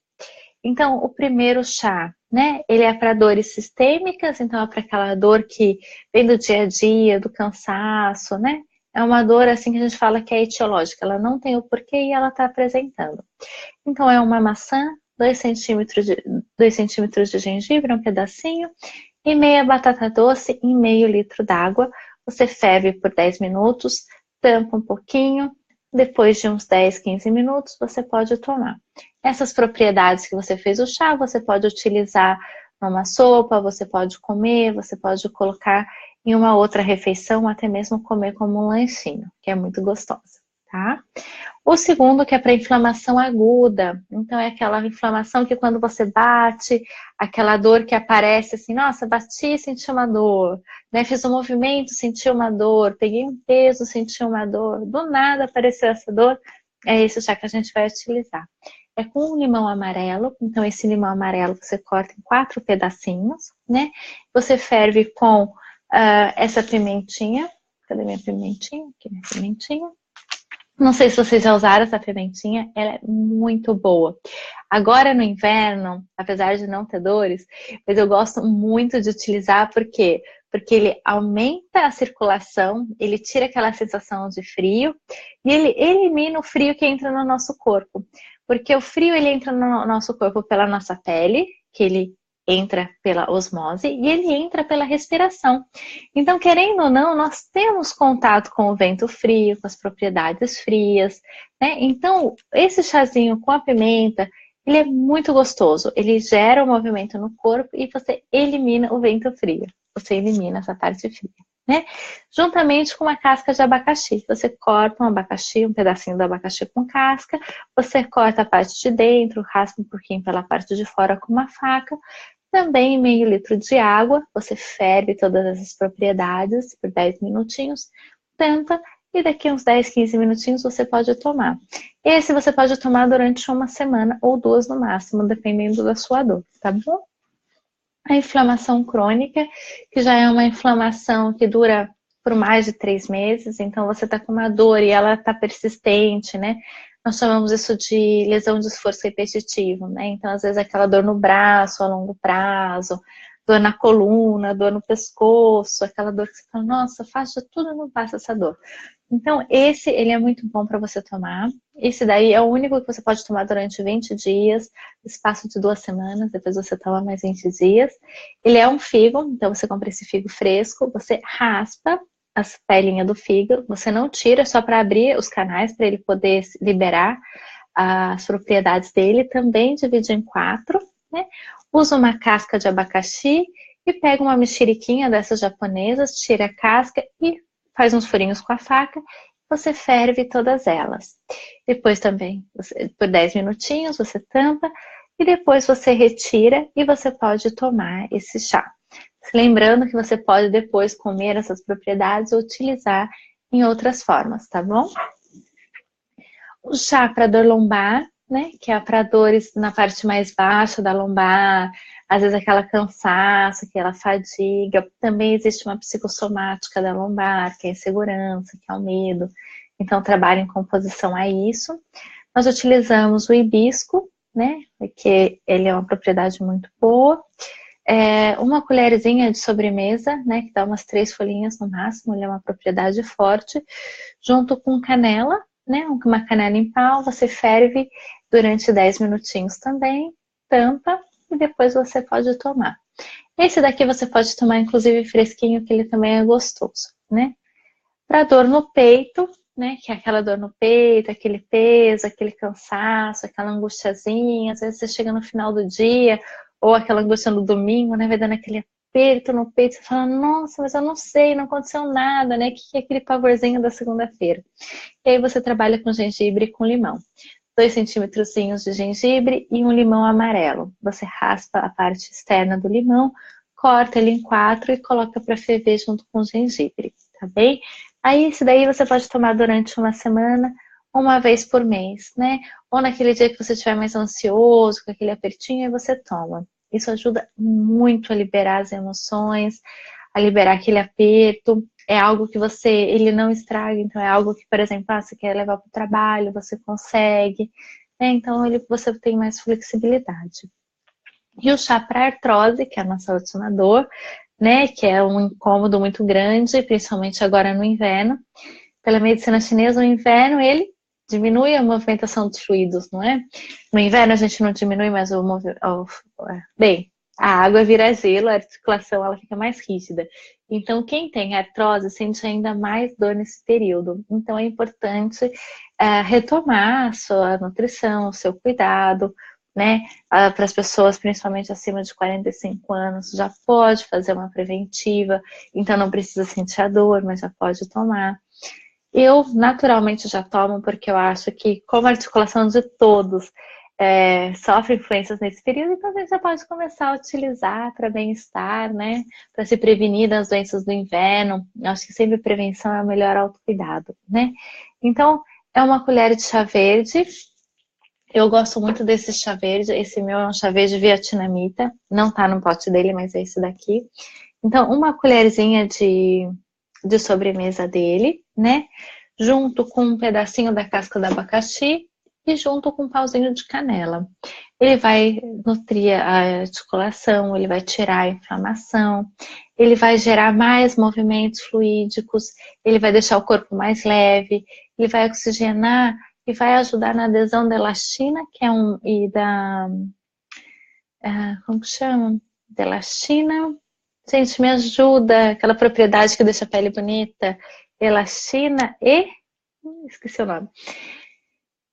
Então, o primeiro chá, né, ele é para dores sistêmicas, então é para aquela dor que vem do dia a dia, do cansaço, né? É uma dor assim que a gente fala que é etiológica, ela não tem o porquê e ela está apresentando. Então, é uma maçã, 2 centímetros de gengibre, um pedacinho, e meia batata doce em meio litro d'água. Você ferve por 10 minutos, tampa um pouquinho, depois de uns 10, 15 minutos, você pode tomar. Essas propriedades que você fez o chá, você pode utilizar numa sopa, você pode comer, você pode colocar em uma outra refeição, até mesmo comer como um lanchinho, que é muito gostosa, tá? O segundo que é para inflamação aguda. Então, é aquela inflamação que quando você bate, aquela dor que aparece assim, nossa, bati e senti uma dor, né? Fiz um movimento, senti uma dor, peguei um peso, senti uma dor, do nada apareceu essa dor, é esse chá que a gente vai utilizar. É com um limão amarelo, então esse limão amarelo você corta em 4 pedacinhos, né? Você ferve com essa pimentinha, cadê minha pimentinha? Aqui minha pimentinha. Não sei se vocês já usaram essa pimentinha, ela é muito boa. Agora no inverno, apesar de não ter dores, mas eu gosto muito de utilizar porque porque ele aumenta a circulação, ele tira aquela sensação de frio e ele elimina o frio que entra no nosso corpo. Porque o frio ele entra no nosso corpo pela nossa pele, que ele entra pela osmose e ele entra pela respiração. Então, querendo ou não, nós temos contato com o vento frio, com as propriedades frias, né? Então, esse chazinho com a pimenta, ele é muito gostoso. Ele gera um movimento no corpo e você elimina o vento frio. Você elimina essa parte fria, né? Juntamente com uma casca de abacaxi. Você corta um abacaxi, um pedacinho do abacaxi com casca, você corta a parte de dentro, raspa um pouquinho pela parte de fora com uma faca. Também meio litro de água, você ferve todas essas propriedades por 10 minutinhos, tampa e daqui a uns 10, 15 minutinhos você pode tomar. Esse você pode tomar durante uma semana ou 2 no máximo, dependendo da sua dor, tá bom? A inflamação crônica, que já é uma inflamação que dura por mais de 3 meses, então você tá com uma dor e ela tá persistente, né? Nós chamamos isso de lesão de esforço repetitivo, né? Então, às vezes, aquela dor no braço a longo prazo, dor na coluna, dor no pescoço, aquela dor que você fala, nossa, faz de tudo, não passa essa dor. Então, ele é muito bom para você tomar. Esse daí é o único que você pode tomar durante 20 dias, espaço de 2 semanas, depois você toma mais 20 dias. Ele é um figo, então você compra esse figo fresco, você raspa as pelinhas do fígado, você não tira só para abrir os canais para ele poder liberar as propriedades dele, também divide em 4, né? Usa uma casca de abacaxi e pega uma mexeriquinha dessas japonesas, tira a casca e faz uns furinhos com a faca, você ferve todas elas. Depois também, por 10 minutinhos, você tampa e depois você retira e você pode tomar esse chá. Lembrando que você pode depois comer essas propriedades ou utilizar em outras formas, tá bom? O chá para dor lombar, né? Que é para dores na parte mais baixa da lombar, às vezes aquela cansaço, aquela fadiga. Também existe uma psicossomática da lombar, que é a insegurança, que é o medo. Então, trabalho em composição a isso. Nós utilizamos o hibisco, né? Que ele é uma propriedade muito boa. Uma colherzinha de sobremesa, né, que dá umas 3 folhinhas no máximo, ele é uma propriedade forte, junto com canela, né, uma canela em pau, você ferve durante 10 minutinhos também, tampa e depois você pode tomar. Esse daqui você pode tomar inclusive fresquinho, que ele também é gostoso, né? Para dor no peito, né, que é aquela dor no peito, aquele peso, aquele cansaço, aquela angustiazinha, às vezes você chega no final do dia, ou aquela angústia no domingo, né, vai dando aquele aperto no peito, você fala, nossa, mas eu não sei, não aconteceu nada, né, que é aquele pavorzinho da segunda-feira. E aí você trabalha com gengibre e com limão. 2 centímetros de gengibre e um limão amarelo. Você raspa a parte externa do limão, corta ele em 4 e coloca para ferver junto com o gengibre, tá bem? Aí, esse daí você pode tomar durante uma semana, uma vez por mês, né? Ou naquele dia que você estiver mais ansioso, com aquele apertinho, aí você toma. Isso ajuda muito a liberar as emoções, a liberar aquele aperto. É algo que ele não estraga, então é algo que, por exemplo, você quer levar para o trabalho, você consegue, né? Então, você tem mais flexibilidade. E o chá para artrose, que é a nossa última dor, né, que é um incômodo muito grande, principalmente agora no inverno. Pela medicina chinesa, no inverno ele diminui a movimentação dos fluidos, não é? No inverno a gente não diminui mais o movimento. Bem, a água vira gelo, a articulação ela fica mais rígida. Então, quem tem artrose sente ainda mais dor nesse período. Então, é importante retomar a sua nutrição, o seu cuidado, né? Para as pessoas, principalmente acima de 45 anos, já pode fazer uma preventiva, então não precisa sentir a dor, mas já pode tomar. Eu, naturalmente, já tomo, porque eu acho que, como a articulação de todos sofre influências nesse período, então a gente já pode começar a utilizar para bem-estar, né? Para se prevenir das doenças do inverno. Eu acho que sempre prevenção é o melhor autocuidado, né? Então, é uma colher de chá verde. Eu gosto muito desse chá verde. Esse meu é um chá verde vietnamita. Não tá no pote dele, mas é esse daqui. Então, uma colherzinha de sobremesa dele, né? Junto com um pedacinho da casca do abacaxi e junto com um pauzinho de canela. ele vai nutrir a articulação, ele vai tirar a inflamação, ele vai gerar mais movimentos fluídicos, ele vai deixar o corpo mais leve, ele vai oxigenar e vai ajudar na adesão da elastina, que é e da, como que chama? Da elastina. Gente, me ajuda, aquela propriedade que deixa a pele bonita, elastina e, esqueci o nome,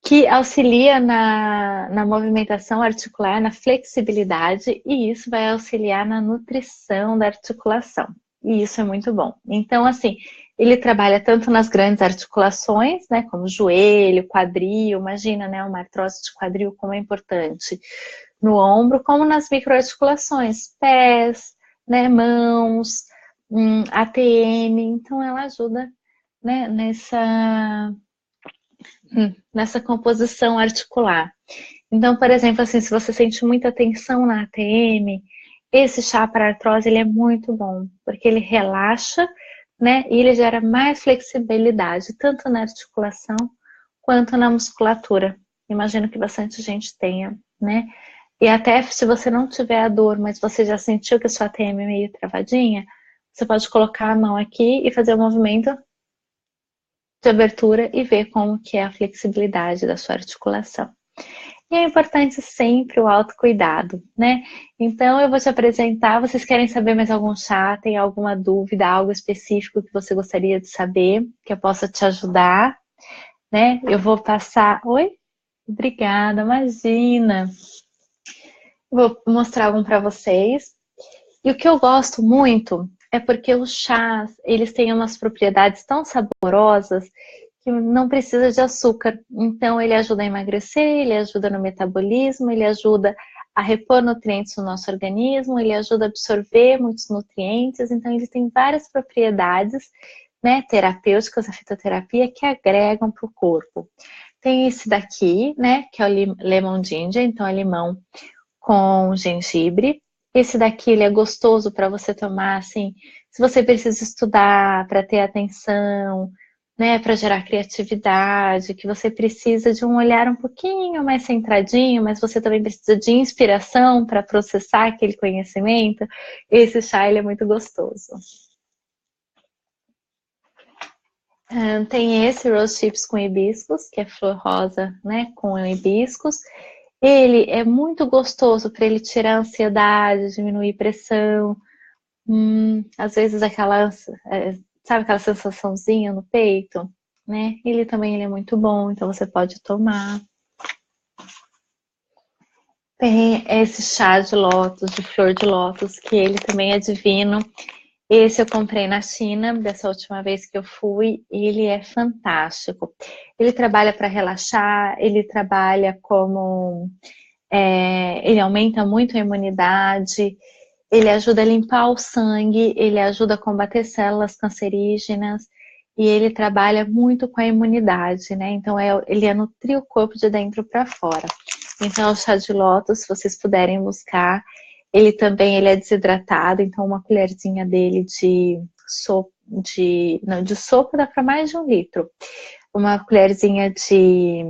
que auxilia na movimentação articular, na flexibilidade, e isso vai auxiliar na nutrição da articulação. E isso é muito bom. Então, assim, ele trabalha tanto nas grandes articulações, né, como joelho, quadril, imagina, né, uma artrose de quadril como é importante, no ombro, como nas microarticulações, pés, né, mãos, ATM, então ela ajuda, né, nessa composição articular. Então, por exemplo, assim, se você sente muita tensão na ATM, esse chá para artrose ele é muito bom, porque ele relaxa, né, e ele gera mais flexibilidade, tanto na articulação quanto na musculatura. Imagino que bastante gente tenha, né? E até se você não tiver a dor, mas você já sentiu que a sua ATM é meio travadinha, você pode colocar a mão aqui e fazer o movimento de abertura e ver como que é a flexibilidade da sua articulação. E é importante sempre o autocuidado, né? Então eu vou te apresentar, vocês querem saber mais algum chá, tem alguma dúvida, algo específico que você gostaria de saber, que eu possa te ajudar, né? Eu vou passar... Oi? Obrigada, imagina! Vou mostrar algum para vocês. E o que eu gosto muito é porque os chás, eles têm umas propriedades tão saborosas que não precisa de açúcar. Então, ele ajuda a emagrecer, ele ajuda no metabolismo, ele ajuda a repor nutrientes no nosso organismo, ele ajuda a absorver muitos nutrientes. Então, ele tem várias propriedades, né, terapêuticas, a fitoterapia, que agregam para o corpo. Tem esse daqui, né, que é o Lemon Ginger, então é limão com gengibre. Esse daqui ele é gostoso para você tomar, assim, se você precisa estudar, para ter atenção, né, para gerar criatividade, que você precisa de um olhar um pouquinho mais centradinho, mas você também precisa de inspiração para processar aquele conhecimento. Esse chá ele é muito gostoso. Tem esse Rose Chips com hibiscus, que é flor rosa, né, com hibiscus. Ele é muito gostoso para ele tirar a ansiedade, diminuir pressão. Às vezes sabe aquela sensaçãozinha no peito, né? Ele também é muito bom, então você pode tomar. Tem esse chá de lótus, de flor de lótus, que ele também é divino. Esse eu comprei na China, dessa última vez que eu fui, e ele é fantástico. Ele trabalha para relaxar, ele trabalha como... ele aumenta muito a imunidade, ele ajuda a limpar o sangue, ele ajuda a combater células cancerígenas, e ele trabalha muito com a imunidade, né? Então, ele é nutrir o corpo de dentro para fora. Então, o chá de lótus, se vocês puderem buscar, ele também ele é desidratado, então uma colherzinha dele de sopa dá para mais de 1 litro. Uma colherzinha de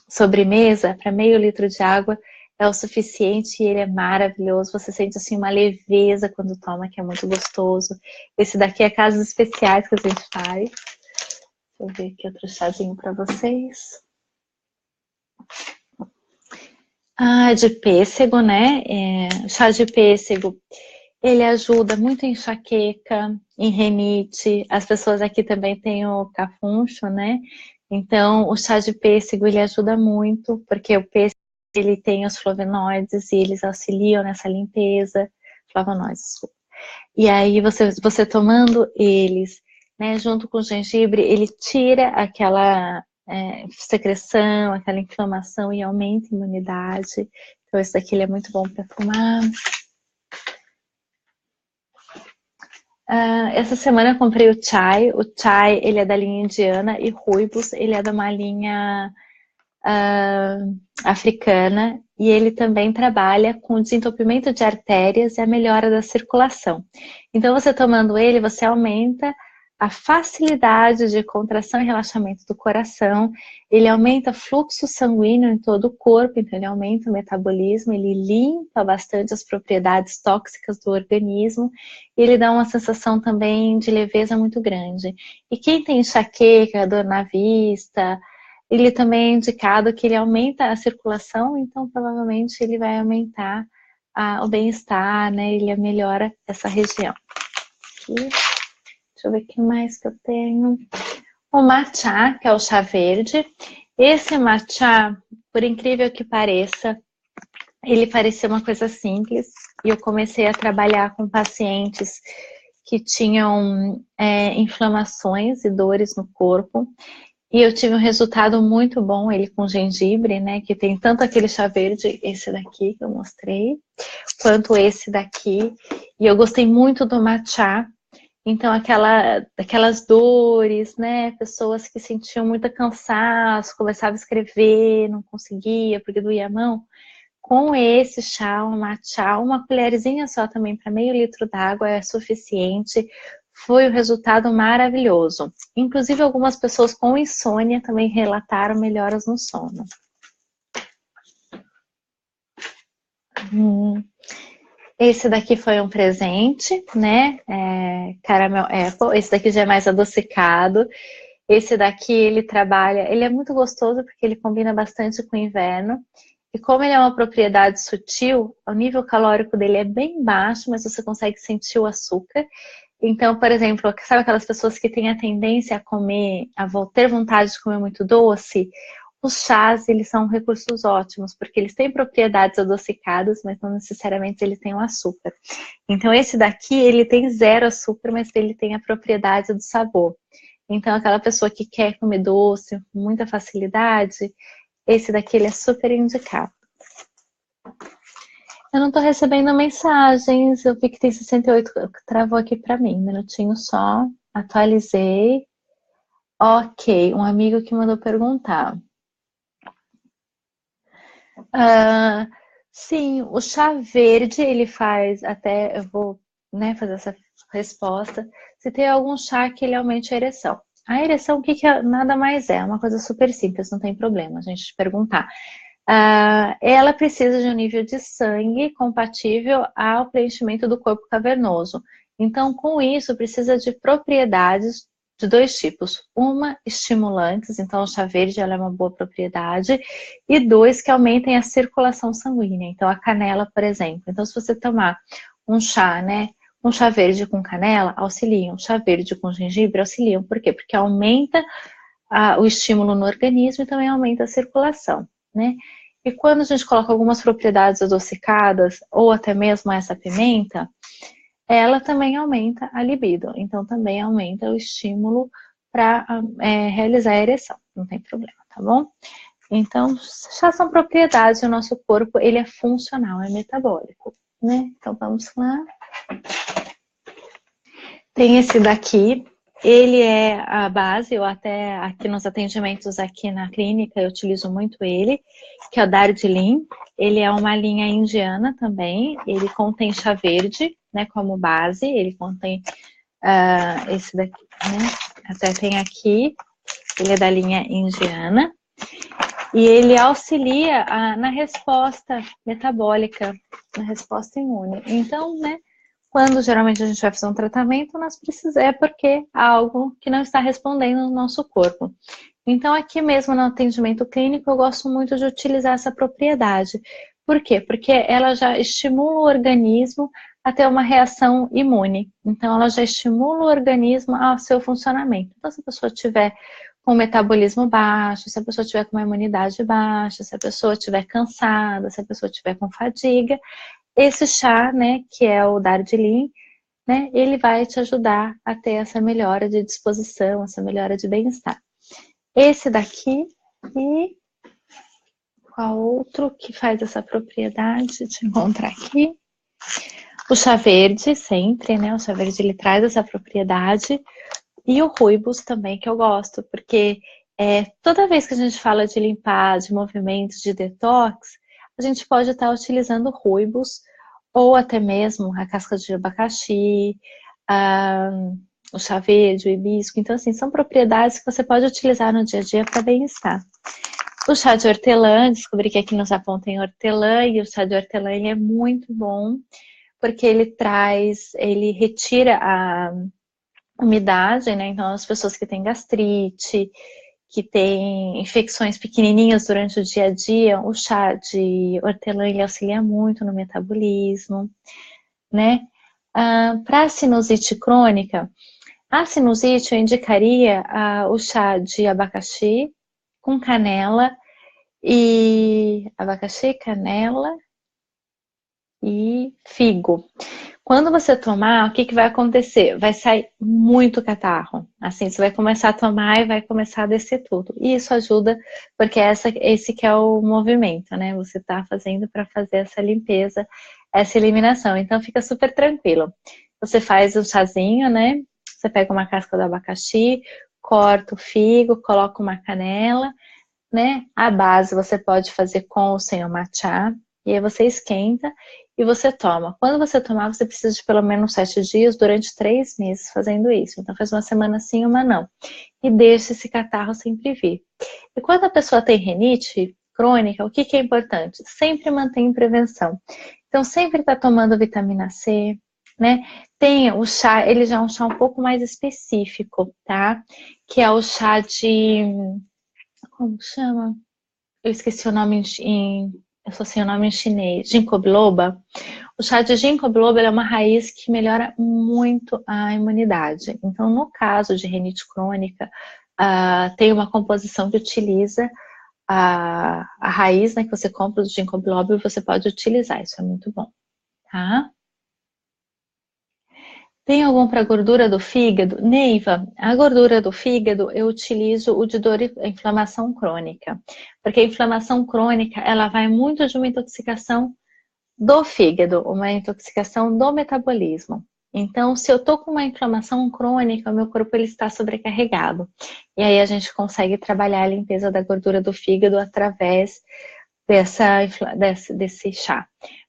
sobremesa para meio litro de água é o suficiente e ele é maravilhoso. Você sente assim uma leveza quando toma, que é muito gostoso. Esse daqui é casos especiais que a gente faz. Deixa eu ver aqui outro chazinho para vocês. De pêssego, né? Chá de pêssego, ele ajuda muito em enxaqueca, em rinite. As pessoas aqui também têm o cafuncho, né? Então, o chá de pêssego, ele ajuda muito, porque o pêssego, ele tem os flavonoides e eles auxiliam nessa limpeza. Flavonoides, desculpa. E aí, você tomando eles, né, junto com o gengibre, ele tira aquela secreção, aquela inflamação e aumenta a imunidade. Então, esse daqui ele é muito bom para tomar. Essa semana eu comprei o chai. O chai, ele é da linha indiana e Rooibos, ele é de uma linha africana. E ele também trabalha com o desentupimento de artérias e a melhora da circulação. Então, você tomando ele, você aumenta a facilidade de contração e relaxamento do coração, ele aumenta fluxo sanguíneo em todo o corpo, então ele aumenta o metabolismo, ele limpa bastante as propriedades tóxicas do organismo, e ele dá uma sensação também de leveza muito grande. E quem tem enxaqueca, dor na vista, ele também é indicado que ele aumenta a circulação, então provavelmente ele vai aumentar o bem-estar, né? Ele melhora essa região. Aqui. Deixa eu ver o que mais que eu tenho. O matcha, que é o chá verde. Esse matcha, por incrível que pareça, ele parecia uma coisa simples. E eu comecei a trabalhar com pacientes que tinham inflamações e dores no corpo. E eu tive um resultado muito bom, ele com gengibre, né? Que tem tanto aquele chá verde, esse daqui que eu mostrei, quanto esse daqui. E eu gostei muito do matcha. Então, aquelas dores, né? Pessoas que sentiam muito cansaço, começavam a escrever, não conseguia porque doía a mão. Com esse chá, um matcha, uma colherzinha só também para meio litro d'água é suficiente. Foi um resultado maravilhoso. Inclusive, algumas pessoas com insônia também relataram melhoras no sono. Esse daqui foi um presente, né? Caramel Apple. Esse daqui já é mais adocicado. Esse daqui ele trabalha, ele é muito gostoso porque ele combina bastante com o inverno. E como ele é uma propriedade sutil, o nível calórico dele é bem baixo, mas você consegue sentir o açúcar. Então, por exemplo, sabe aquelas pessoas que têm a tendência a comer, ter vontade de comer muito doce? Os chás, eles são recursos ótimos, porque eles têm propriedades adocicadas, mas não necessariamente eles têm o açúcar. Então, esse daqui, ele tem 0 açúcar, mas ele tem a propriedade do sabor. Então, aquela pessoa que quer comer doce com muita facilidade, esse daqui, ele é super indicado. Eu não tô recebendo mensagens, eu vi que tem 68, travou aqui pra mim, um minutinho só, atualizei. Ok, um amigo que mandou perguntar. Sim, o chá verde, ele faz, até eu vou fazer essa resposta, se tem algum chá que ele aumente a ereção. A ereção, o que nada mais é? Uma coisa super simples, não tem problema a gente perguntar. Ela precisa de um nível de sangue compatível ao preenchimento do corpo cavernoso. Então, com isso, precisa de propriedades de 2 tipos. Uma, estimulantes, então o chá verde ela é uma boa propriedade. E 2, que aumentem a circulação sanguínea. Então, a canela, por exemplo. Então, se você tomar um chá, né? Um chá verde com canela, auxiliam. Um chá verde com gengibre, auxiliam. Por quê? Porque aumenta o estímulo no organismo e também aumenta a circulação, né? E quando a gente coloca algumas propriedades adocicadas, ou até mesmo essa pimenta, ela também aumenta a libido. Então, também aumenta o estímulo para realizar a ereção. Não tem problema, tá bom? Então, já são propriedades do nosso corpo, ele é funcional, é metabólico, né? Então, vamos lá. Tem esse daqui. Ele é a base, eu até aqui nos atendimentos aqui na clínica eu utilizo muito ele, que é o Darjeeling. Ele é uma linha indiana também, ele contém chá verde, né, como base, ele contém esse daqui, né, até tem aqui, ele é da linha indiana, e ele auxilia na resposta metabólica, na resposta imune. Então, né, quando geralmente a gente vai fazer um tratamento, nós precisamos, porque há algo que não está respondendo no nosso corpo. Então, aqui mesmo no atendimento clínico, eu gosto muito de utilizar essa propriedade. Por quê? Porque ela já estimula o organismo a ter uma reação imune. Então, ela já estimula o organismo ao seu funcionamento. Então, se a pessoa tiver com metabolismo baixo, se a pessoa tiver com uma imunidade baixa, se a pessoa estiver cansada, se a pessoa estiver com fadiga, esse chá, né, que é o Darjeeling, né, ele vai te ajudar a ter essa melhora de disposição, essa melhora de bem-estar. Esse daqui e qual outro que faz essa propriedade? Deixa eu encontrar aqui. O chá verde, sempre, né, o chá verde ele traz essa propriedade. E o Rooibos também, que eu gosto, porque toda vez que a gente fala de limpar, de movimentos, de detox, a gente pode estar utilizando Rooibos ou até mesmo a casca de abacaxi, o chá verde, o hibisco. Então, assim, são propriedades que você pode utilizar no dia a dia para bem-estar. O chá de hortelã, descobri que aqui no Japão tem hortelã, e o chá de hortelã ele é muito bom, porque ele retira a umidade, né? Então, as pessoas que têm gastrite, que têm infecções pequenininhas durante o dia a dia, o chá de hortelã ele auxilia muito no metabolismo, né? Para a sinusite crônica, a sinusite eu indicaria o chá de abacaxi com canela e abacaxi, canela e figo. Quando você tomar, o que vai acontecer? Vai sair muito catarro. Assim, você vai começar a tomar e vai começar a descer tudo. E isso ajuda, porque esse que é o movimento, né? Você está fazendo para fazer essa limpeza, essa eliminação. Então fica super tranquilo. Você faz o chazinho, né? Você pega uma casca do abacaxi, corta o figo, coloca uma canela, né? A base você pode fazer com ou sem o matcha. E aí você esquenta e você toma. Quando você tomar, você precisa de pelo menos 7 dias durante 3 meses fazendo isso. Então faz uma semana sim, uma não. E deixa esse catarro sempre vir. E quando a pessoa tem rinite crônica, o que é importante? Sempre mantém prevenção. Então sempre está tomando vitamina C, né? Tem o chá, ele já é um chá um pouco mais específico, tá? Que é o chá de... Como chama? Eu esqueci o nome eu só sei o nome em chinês. Ginkgo biloba. O chá de ginkgo biloba é uma raiz que melhora muito a imunidade. Então, no caso de rinite crônica, tem uma composição que utiliza a raiz, né, que você compra do ginkgo biloba e você pode utilizar. Isso é muito bom, tá? Tem algum para gordura do fígado? Neiva, a gordura do fígado eu utilizo o de dor e inflamação crônica, porque a inflamação crônica ela vai muito de uma intoxicação do fígado, uma intoxicação do metabolismo. Então, se eu tô com uma inflamação crônica, o meu corpo ele está sobrecarregado. E aí a gente consegue trabalhar a limpeza da gordura do fígado através desse chá.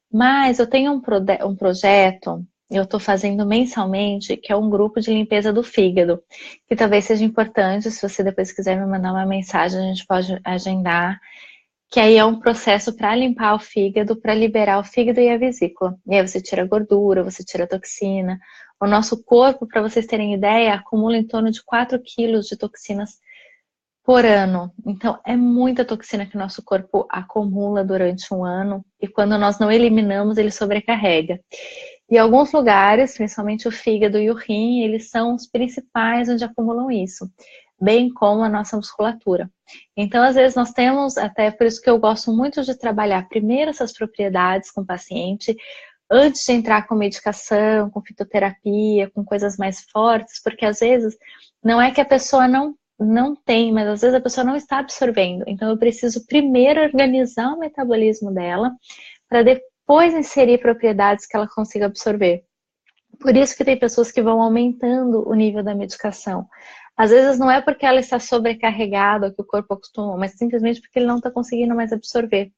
Mas eu tenho um projeto, eu estou fazendo mensalmente, que é um grupo de limpeza do fígado, que talvez seja importante, se você depois quiser me mandar uma mensagem, a gente pode agendar, que aí é um processo para limpar o fígado, para liberar o fígado e a vesícula. E aí você tira a gordura, você tira a toxina. O nosso corpo, para vocês terem ideia, acumula em torno de 4 quilos de toxinas por ano. Então, é muita toxina que o nosso corpo acumula durante um ano e quando nós não eliminamos, ele sobrecarrega. E alguns lugares, principalmente o fígado e o rim, eles são os principais onde acumulam isso, bem como a nossa musculatura. Então, às vezes nós temos, até por isso que eu gosto muito de trabalhar primeiro essas propriedades com o paciente, antes de entrar com medicação, com fitoterapia, com coisas mais fortes, porque às vezes não é que a pessoa não tem, mas às vezes a pessoa não está absorvendo. Então eu preciso primeiro organizar o metabolismo dela para depois inserir propriedades que ela consiga absorver. Por isso que tem pessoas que vão aumentando o nível da medicação. Às vezes não é porque ela está sobrecarregada, que o corpo acostumou, mas simplesmente porque ele não está conseguindo mais absorver.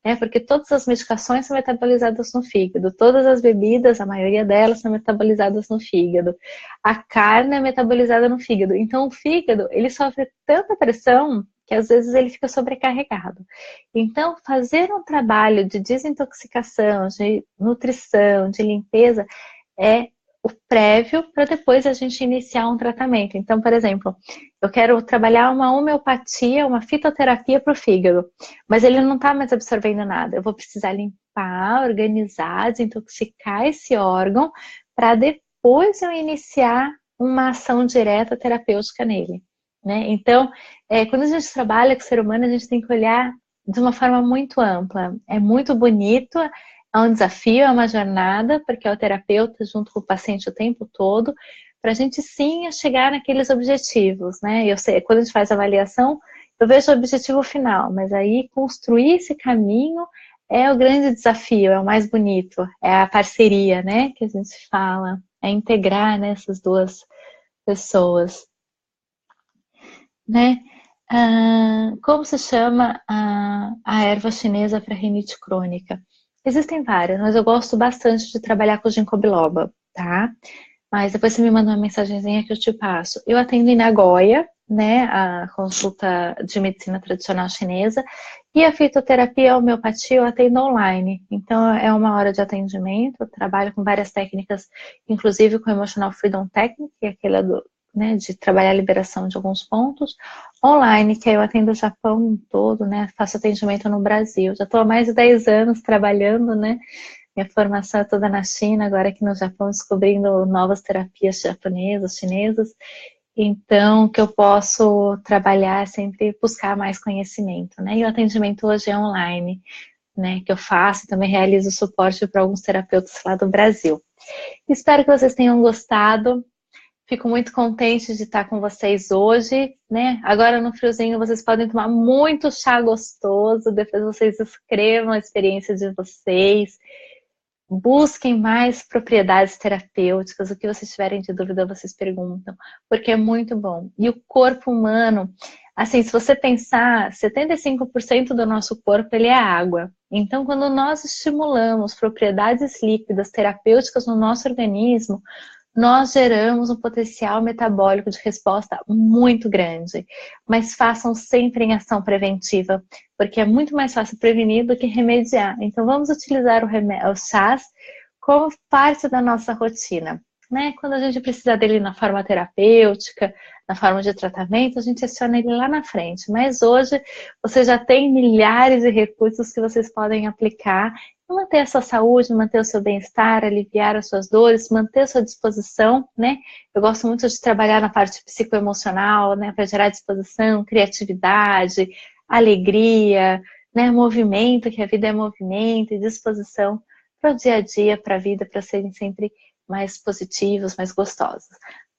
Né? Porque todas as medicações são metabolizadas no fígado, todas as bebidas, a maioria delas são metabolizadas no fígado. A carne é metabolizada no fígado. Então o fígado, ele sofre tanta pressão que às vezes ele fica sobrecarregado. Então, fazer um trabalho de desintoxicação, de nutrição, de limpeza, é o prévio para depois a gente iniciar um tratamento. Então, por exemplo, eu quero trabalhar uma homeopatia, uma fitoterapia para o fígado, mas ele não está mais absorvendo nada. Eu vou precisar limpar, organizar, desintoxicar esse órgão para depois eu iniciar uma ação direta terapêutica nele. Né? Então, quando a gente trabalha com o ser humano, a gente tem que olhar de uma forma muito ampla. É muito bonito, é um desafio, é uma jornada, porque é o terapeuta junto com o paciente o tempo todo, para a gente sim chegar naqueles objetivos, né? Eu sei, quando a gente faz a avaliação, eu vejo o objetivo final, mas aí construir esse caminho é o grande desafio, é o mais bonito, é a parceria, né? Que a gente fala, é integrar, né, essas duas pessoas, né? Como se chama a erva chinesa para rinite crônica? Existem várias, mas eu gosto bastante de trabalhar com ginkgo biloba, tá? Mas depois você me manda uma mensagenzinha que eu te passo. Eu atendo em Nagoya, né, a consulta de medicina tradicional chinesa, e a fitoterapia e a homeopatia eu atendo online. Então é uma hora de atendimento, eu trabalho com várias técnicas, inclusive com Emotional Freedom Technique, que é aquela né, de trabalhar a liberação de alguns pontos, online, que aí eu atendo o Japão todo, né, faço atendimento no Brasil. Já estou há mais de 10 anos trabalhando, né, minha formação é toda na China, agora aqui no Japão, descobrindo novas terapias japonesas, chinesas. Então, o que eu posso trabalhar é sempre buscar mais conhecimento, né? E o atendimento hoje é online, né? Que eu faço e também realizo suporte para alguns terapeutas lá do Brasil. Espero que vocês tenham gostado. Fico muito contente de estar com vocês hoje, né? Agora no friozinho vocês podem tomar muito chá gostoso, depois vocês escrevam a experiência de vocês. Busquem mais propriedades terapêuticas, o que vocês tiverem de dúvida, vocês perguntam, porque é muito bom. E o corpo humano, assim, se você pensar, 75% do nosso corpo ele é água. Então, quando nós estimulamos propriedades líquidas terapêuticas no nosso organismo, nós geramos um potencial metabólico de resposta muito grande. Mas façam sempre em ação preventiva, porque é muito mais fácil prevenir do que remediar. Então vamos utilizar os chás como parte da nossa rotina. Né? Quando a gente precisa dele na forma terapêutica, na forma de tratamento, a gente aciona ele lá na frente. Mas hoje você já tem milhares de recursos que vocês podem aplicar e manter a sua saúde, manter o seu bem-estar, aliviar as suas dores, manter a sua disposição, né? Eu gosto muito de trabalhar na parte psicoemocional, né? Para gerar disposição, criatividade, alegria, né? Movimento, que a vida é movimento e disposição para o dia a dia, para a vida, para serem sempre mais positivos, mais gostosos,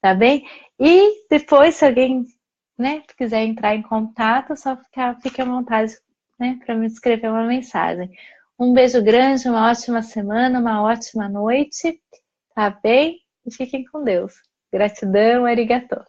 tá bem? E depois, se alguém, né, quiser entrar em contato, só fique à vontade, né, para me escrever uma mensagem. Um beijo grande, uma ótima semana, uma ótima noite, tá bem? E fiquem com Deus. Gratidão, arigatô.